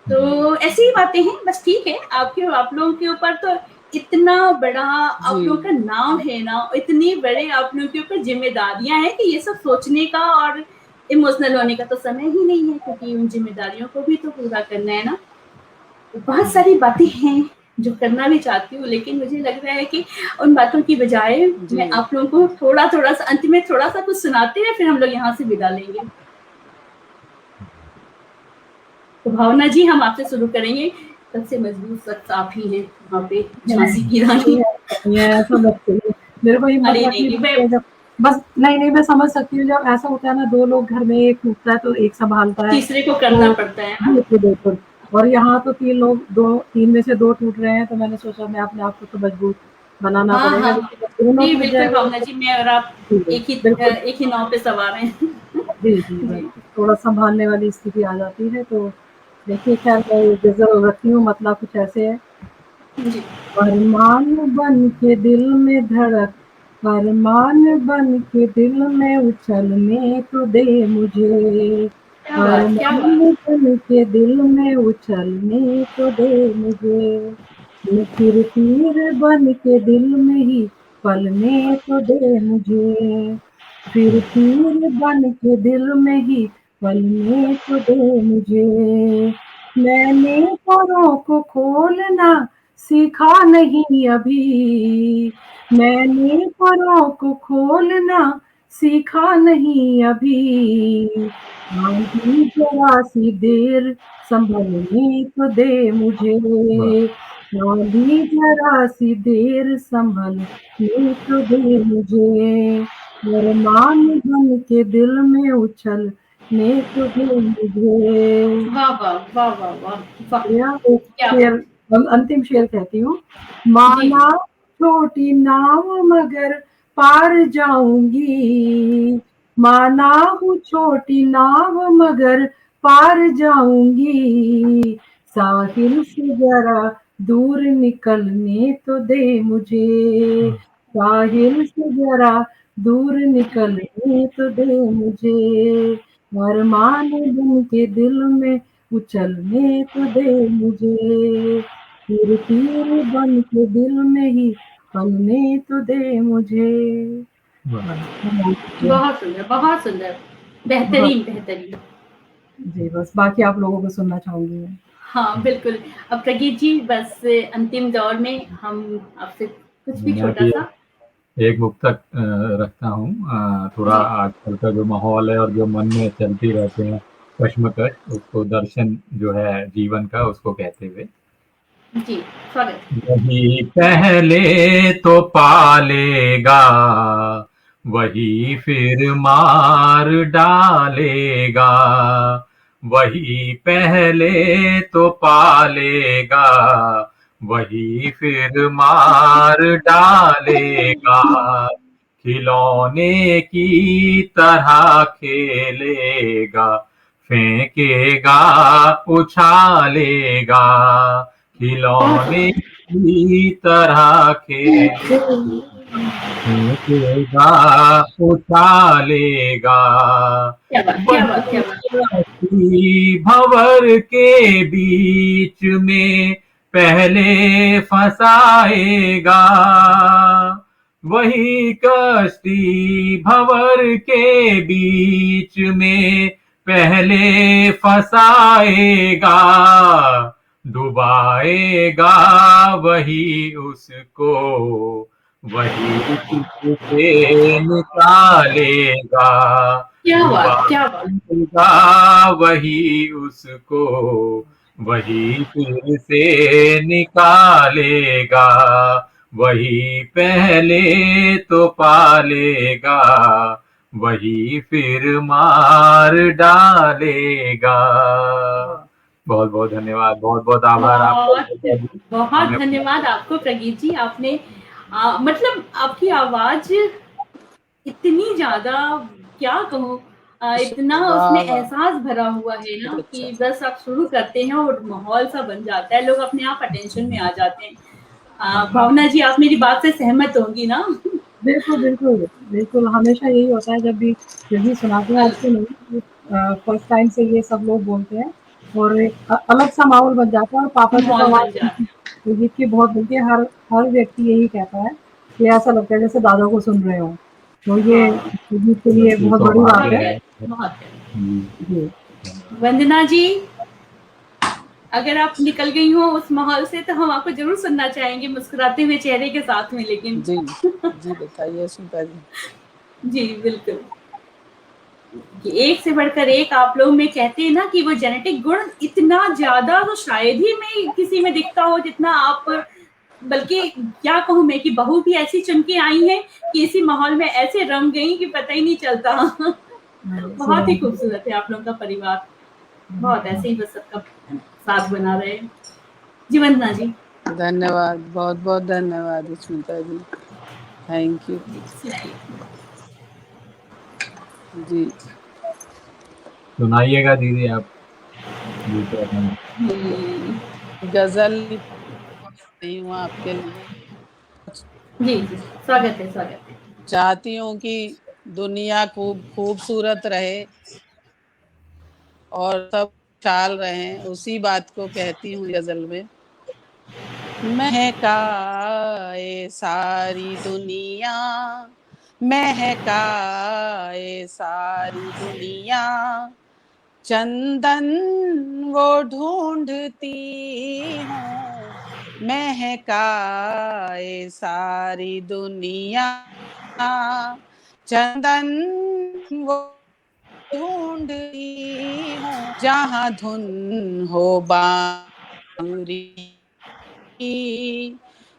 तो ऐसी ही बातें हैं। बस ठीक है, आप लोगों के ऊपर तो इतना बड़ा आप लोगों का नाम है ना, इतनी बड़े आप लोगों के ऊपर जिम्मेदारियां हैं कि ये सब सोचने का और इमोशनल होने का तो समय ही नहीं है, क्योंकि उन जिम्मेदारियों को भी तो पूरा करना है ना। तो बहुत सारी बातें हैं जो करना भी चाहती हूँ, लेकिन मुझे लग रहा है कि उन बातों की बजाय मैं आप लोगों को थोड़ा सा अंत में थोड़ा सा कुछ सुनाते हैं, फिर हम लोग यहाँ से विदा लेंगे। तो भावना जी, हम आपसे शुरू करेंगे। सबसे मजबूत शख्स आप ही हैं वहाँ पे, झांसी की रानी। ऐसा मत करिए, मेरे को हिम्मत अरे रखनी नहीं, पड़ती है जब, बस नहीं मैं समझ सकती हूँ, जब ऐसा होता है ना, दो लोग घर में, एक टूटता है तो एक संभालता है, तीसरे को करना पड़ता है ना। बिल्कुल। और यहाँ तो तीन में से दो टूट रहे हैं, तो मैंने सोचा मैं अपने आप को तो मजबूत बनाना हाँ पड़ेगा। हाँ दोनों जी टूट बिल्कुल जाएंगे भावना जी, मैं और आप बिल्कुल, एक ही नाव पे सवार हैं। जी जी थोड़ा संभालने वाली स्थिति आ जाती है। तो देखिए, खैर मैं ये गजल रखती हूँ, मतलब कुछ ऐसे है। जी अरमान बन के दिल में धड़क, अरमान बन के दिल में उछलने तो दे मुझे, क्या बात, क्या अरमान बात। बन के दिल में उछलने तो दे मुझे, फिर तीर बन के दिल में ही पलने तो दे मुझे, फिर तीर बन के दिल में ही पलने तो दे मुझे, मैंने परों को खोलना सीखा नहीं अभी, मैंने परों को खोलना सीखा नहीं अभी, आंधी जरा सी देर संभलने तो दे मुझे, आंधी जरा सी देर संभलने तो दे मुझे, अरमान बन के दिल में उछलने तो दे मुझे। वाह वाह वाह वाह वाह वाह, या एक क्या शेर, बात। अंतिम शेर कहती हूँ। जी माना जी। छोटी नाव मगर पार जाऊंगी, माना हूँ छोटी नाव मगर पार जाऊंगी, साहिल से जरा दूर निकलने तो दे मुझे, साहिल से जरा दूर निकलने तो दे मुझे, अरमान बन के दिल में उछलने तो दे मुझे, तीर तीर बन के दिल में ही फलने तो दे मुझे। वाह। बस बहुत शुक्रिया। बहुत सुंदर बहुत सुंदर, बहुत बेहतरीन बेहतरीन। जी, बस बाकी आप लोगों को सुनना चाहूंगी मैं। हाँ बिल्कुल। अब प्रगीत जी बस अंतिम दौर में हम आपसे कुछ भी मैं छोटा भी सा। एक मुक्तक रखता हूँ। थोड़ा जी आजकल का जो माहौल है और जो मन में चलती रहते हैं कश्मकश, उसको दर्शन जो है जीवन का, उसको कहते हुए। जी स्वागत है। वही पहले तो पालेगा, वही फिर मार डालेगा, वही पहले तो पालेगा, वही फिर मार डालेगा, खिलौने की तरह खेलेगा, फेंकेगा उछालेगा, खिलौने की तरह फेंकेगा उछालेगा, क्या बात क्या बात क्या वही बात। रस्सी भंवर के बीच में पहले फंसाएगा, वही कश्ती भंवर के बीच में पहले फंसाएगा, डुबाएगा वही उसको, वही से निकालेगा, क्या बात क्या बात। डुबाएगा वही उसको, वही फिर से निकालेगा, वही पहले तो पालेगा, वही फिर मार डालेगा। बहुत बहुत धन्यवाद, बहुत बहुत आभार बहुत आपका। बहुत हमें धन्यवाद आपको प्रगीत जी। आपने मतलब आपकी आवाज इतनी ज्यादा, क्या कहूँ, इतना उसमें वाह वाह, एहसास भरा हुआ है ना बहुत अच्छा। कि बस आप शुरू करते हैं और माहौल सा बन जाता है, लोग अपने आप अटेंशन में आ जाते हैं। भावना जी आप मेरी बात से सहमत होंगी ना? बिल्कुल, बिल्कुल, बिल्कुल, हमेशा यही होता है जब भी कृति सुनाते हैं, आज अल- तो नहीं, फर्स्ट टाइम से ये सब लोग बोलते हैं और एक अलग-सा माहौल बन जाता है और पापा से तो माहौल बन आवाज़ जाता है। संगीत की बहुत बनती है, हर हर व्यक्ति यही कहता है कि ऐसा लगता है जैसे दादा को सुन रहे हों। तो ये हाँ संगीत के लिए बस ये बहुत बड़ी बात बहुत सौभाग्य है। है। प्यारी बहुत प्यारी। जी, जी। वंदना जी अगर आप निकल गई हो उस माहौल से तो हम आपको जरूर सुनना चाहेंगे मुस्कुराते हुए चेहरे के साथ में, लेकिन जी जी, बताइए सुनीता जी। जी बिल्कुल। कि एक से बढ़कर एक आप लोग में कहते हैं ना कि वो जेनेटिक गुण इतना ज्यादा तो शायद ही मैं किसी में दिखता हो जितना आप, बल्कि क्या कहूँ मैं कि बहू भी ऐसी चुन के आई है कि इसी माहौल में ऐसे रम गई कि पता ही नहीं चलता। बहुत ही खूबसूरत है आप लोगों का परिवार। बहुत ऐसे ही बस सबका साथ बना रहे। जी वंदना जी। धन्यवाद, बहुत बहुत धन्यवाद स्मिता जी, थैंक यू। जी सुनाइए। जी सुनाइएगा दीदी आप। जी, तो गजल नहीं हूँ आपके लिए, जी जी स्वागत है स्वागत है। चाहती हूँ कि दुनिया खूब खूबसूरत रहे और सब ख्याल रहे, उसी बात को कहती हूँ गजल में। महकाए सारी दुनिया, महकाए सारी दुनिया, चंदन वो ढूंढती हूँ, महकाए सारी दुनिया, चंदन वो ढूंढती हूँ, जहाँ धुन हो बांसुरी,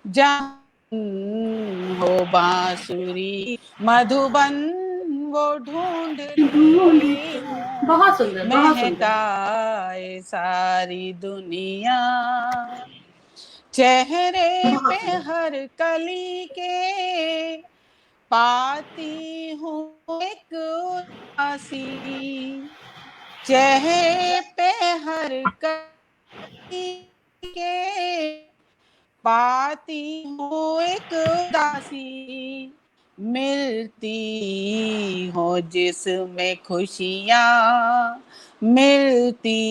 जहाँ हो बांसुरी मधुबन वो ढूंढती हूँ, बहुत सुंदर, बहुत सुंदर। महकाए सारी दुनिया, चेहरे बहुत पे सुंदर। हर कली के पाती हूँ एक उदासी, चेहरे पे हर कली के पाती हूँ एक उदासी, मिलती हो जिसमें खुशियाँ, मिलती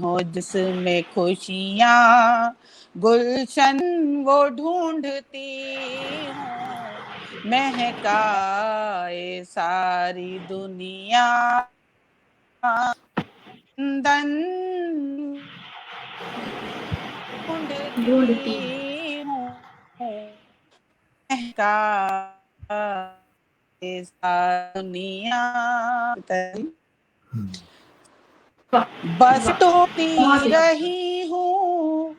हो जिसमें खुशियाँ, गुलशन वो ढूंढती हूँ, महकाए सारी दुनिया, चंदन ढूंढती हूँ, महकाए दुनिया, बस टूटती रही हूँ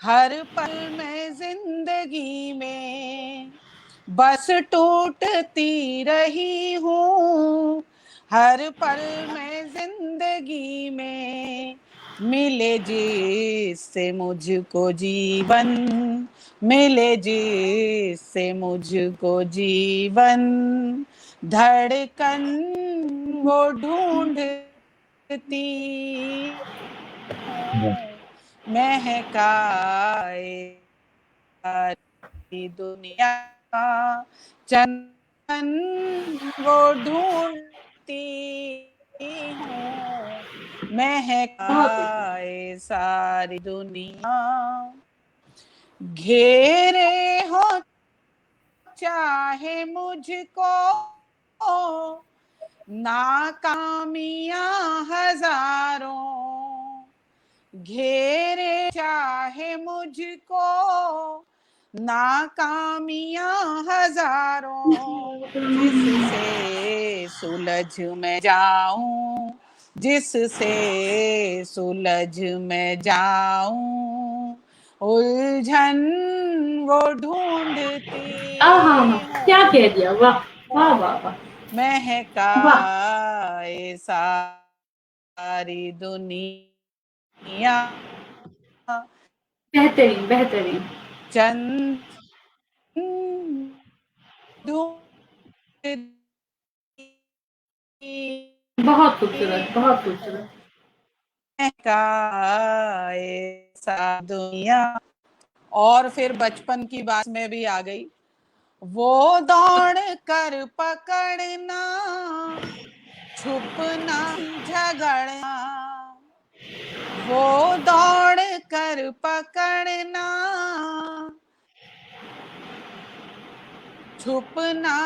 हर पल में जिंदगी में, बस टूटती रही हूँ हर पल में जिंदगी में, मिले जिससे मुझको जीवन, मिले जिससे मुझको जीवन, धड़कन वो ढूंढती हूँ, महकाए सारी दुनिया, चंदन वो ढूंढती हूँ, महकाए सारी दुनिया, घेरे हो चाहे मुझको नाकामियां हजारों, घेरे चाहे मुझको नाकामियां हजारों, जिससे सुलझ मैं जाऊं, जिससे सुलझ मैं जाऊं, उलझन वो ढूंढती क्या कह दिया, वाह वाह वाह वाह, महकाए सारी दुनिया, बेहतरीन बेहतरीन। चंद बहुत खूबसूरत, बहुत खूबसूरत। महकाए सारी दुनिया। और फिर बचपन की बात में भी आ गई, वो दौड़ कर पकड़ना, छुपना झगड़ना, वो दौड़ कर पकड़ना, छुपना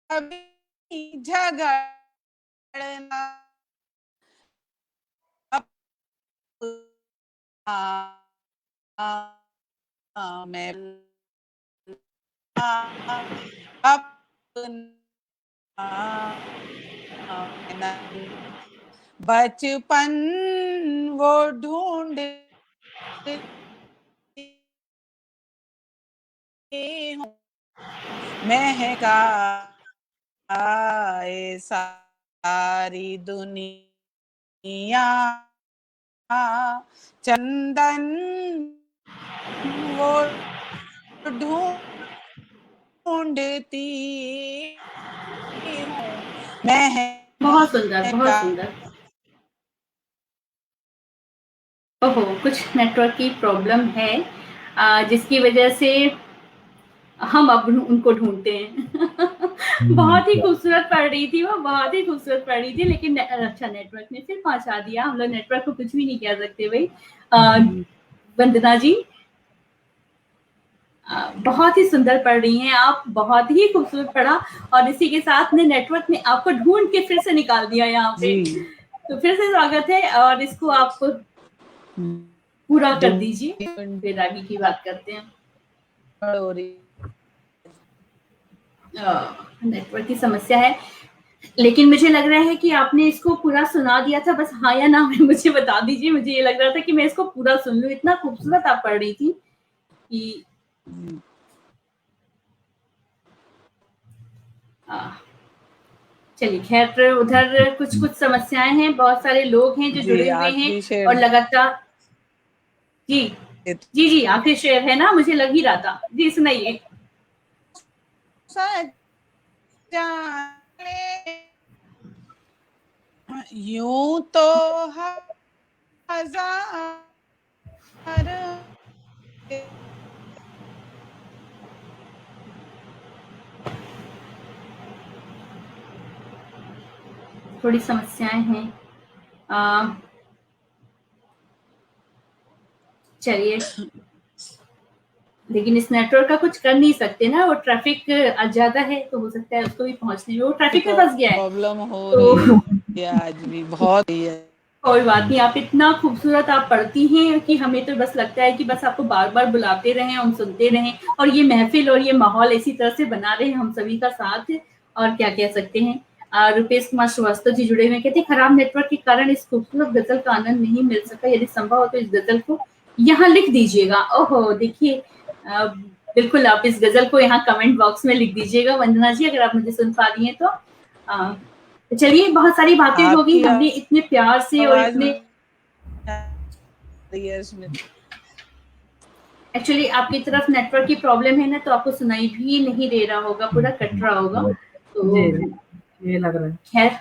कभी झगड़ना, मैं बचपन वो ढूंढती हूँ, महकाए सारी दुनिया, चंदन वो ढूंढती हूँ, बहुत सुंदर, बहुत सुंदर। ओहो, कुछ नेटवर्क की प्रॉब्लम है, जिसकी वजह से हम अब उनको ढूंढते हैं। बहुत ही खूबसूरत पढ़ रही थी वो, बहुत ही खूबसूरत पढ़ रही थी, लेकिन अच्छा नेटवर्क ने फिर पहुंचा दिया। हम लोग नेटवर्क को कुछ भी नहीं कह सकते भाई। वंदना जी, बहुत ही सुंदर पढ़ रही हैं आप, बहुत ही खूबसूरत पढ़ा, और इसी के साथ ने नेटवर्क ने आपको ढूंढ के फिर से निकाल दिया यहाँ पे। तो फिर से स्वागत है, और इसको आप पूरा कर दीजिए, फिर आगे की बात करते हैं। नेटवर्क की समस्या है, लेकिन मुझे लग रहा है कि आपने इसको पूरा सुना दिया था, बस हाँ या ना में मुझे बता दीजिए। मुझे ये लग रहा था कि मैं इसको पूरा सुन लूं, इतना खूबसूरत आप पढ़ रही थी। कि चलिए खैर, उधर कुछ कुछ समस्याएं हैं, बहुत सारे लोग हैं जो जुड़े हुए हैं और लगातार जी जी जी आखिरी शेर है ना, मुझे लग ही रहा था। जी सुनाइए। यूं तो हजार थोड़ी समस्याएं हैं, चलिए, लेकिन इस नेटवर्क का कुछ कर नहीं सकते ना, वो ट्रैफिक ज्यादा है तो हो सकता है उसको भी पहुंचने में, वो ट्रैफिक में फंस गया है। प्रॉब्लम हो तो रही है आज भी बहुत ही है। कोई बात नहीं, आप इतना खूबसूरत आप पढ़ती हैं कि हमें तो बस लगता है कि बस आपको बार बार बुलाते रहें, हम सुनते रहें, और ये महफिल और ये माहौल इसी तरह से बना रहे हम सभी का साथ। और क्या कह सकते हैं। रुपेश कुमार श्रीवास्तव जी जुड़े हुए, कहते खराब नेटवर्क के कारण इस खूबसूरत गजल का आनंद नहीं मिल सका, यदि संभव हो तो इस गजल को यहाँ लिख दीजिएगा। ओहो देखिए, बिल्कुल आप इस गजल को यहाँ कमेंट बॉक्स में लिख दीजिएगा वंदना जी, अगर आप मुझे सुन पा रही हैं तो चलिए, बहुत सारी बातें हो गई, हमने इतने प्यार से और इतने एक्चुअली आपकी तरफ नेटवर्क की प्रॉब्लम है ना, तो आपको सुनाई भी नहीं दे रहा होगा, पूरा कट रहा होगा, तो ये लग रहा है। खैर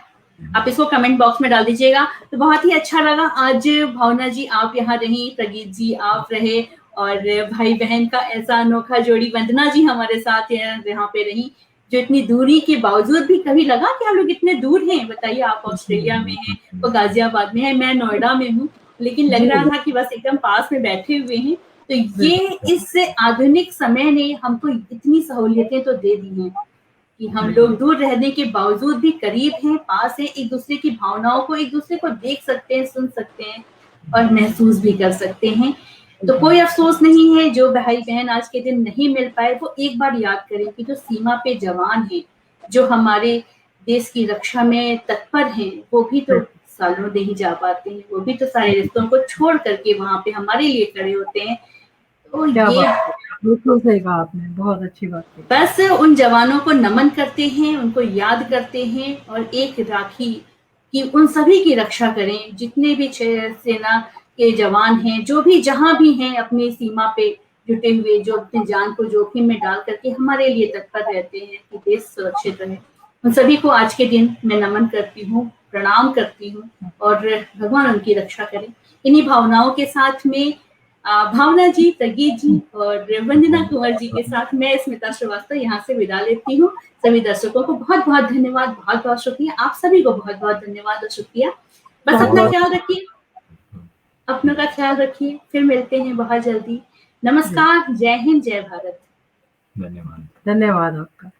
आप इसको कमेंट बॉक्स में डाल दीजिएगा। तो बहुत ही अच्छा लगा आज भावना जी आप यहाँ रही, प्रगीत जी आप रहे, और भाई बहन का ऐसा अनोखा जोड़ी वंदना जी हमारे साथ यहाँ पे रही, जो इतनी दूरी के बावजूद भी कभी लगा कि हम लोग इतने दूर हैं। बताइए, आप ऑस्ट्रेलिया में हैं, वो गाजियाबाद में है, मैं नोएडा में हूँ, लेकिन लग रहा था कि बस एकदम पास में बैठे हुए हैं। तो ये इस आधुनिक समय ने हमको इतनी सहूलियतें तो दे दी हैं कि हम लोग दूर रहने के बावजूद भी करीब हैं, पास हैं, एक दूसरे की भावनाओं को एक दूसरे को देख सकते हैं, सुन सकते हैं और महसूस भी कर सकते हैं। तो कोई अफसोस नहीं है, जो भाई बहन आज के दिन नहीं मिल पाए वो एक बार याद करें कि जो सीमा पे जवान हैं, जो हमारे देश की रक्षा में तत्पर हैं, वो भी तो सालों नहीं जा पाते हैं, वो भी तो सारे रिश्तों को छोड़ करके वहां पे हमारे लिए खड़े होते हैं। तो ये बिल्कुल सही कहा आपने, बहुत अच्छी बात की। बस उन जवानों को नमन करते हैं, उनको याद करते हैं, और एक राखी कि उन सभी की रक्षा करें, जितने भी सेना के जवान हैं, जो भी जहां भी हैं अपनी सीमा पे जुटे हुए, जो अपनी जान को जोखिम में डाल करके हमारे लिए तत्पर रहते हैं कि देश सुरक्षित रहे, उन सभी को आज के दिन मैं नमन करती हूँ, प्रणाम करती हूँ, और भगवान उनकी रक्षा करें। इन्हीं भावनाओं के साथ में भावना जी, प्रगीत जी और वंदना कुंवर जी के साथ मैं स्मिता श्रीवास्तव यहाँ से विदा लेती हूँ। सभी दर्शकों को बहुत बहुत धन्यवाद, बहुत बहुत शुक्रिया, आप सभी को बहुत बहुत धन्यवाद और शुक्रिया। बस अपना ख्याल रखिए, अपनों का ख्याल रखिए, फिर मिलते हैं बहुत जल्दी। नमस्कार, जय हिंद, जय भारत। धन्यवाद। धन्यवाद आपका।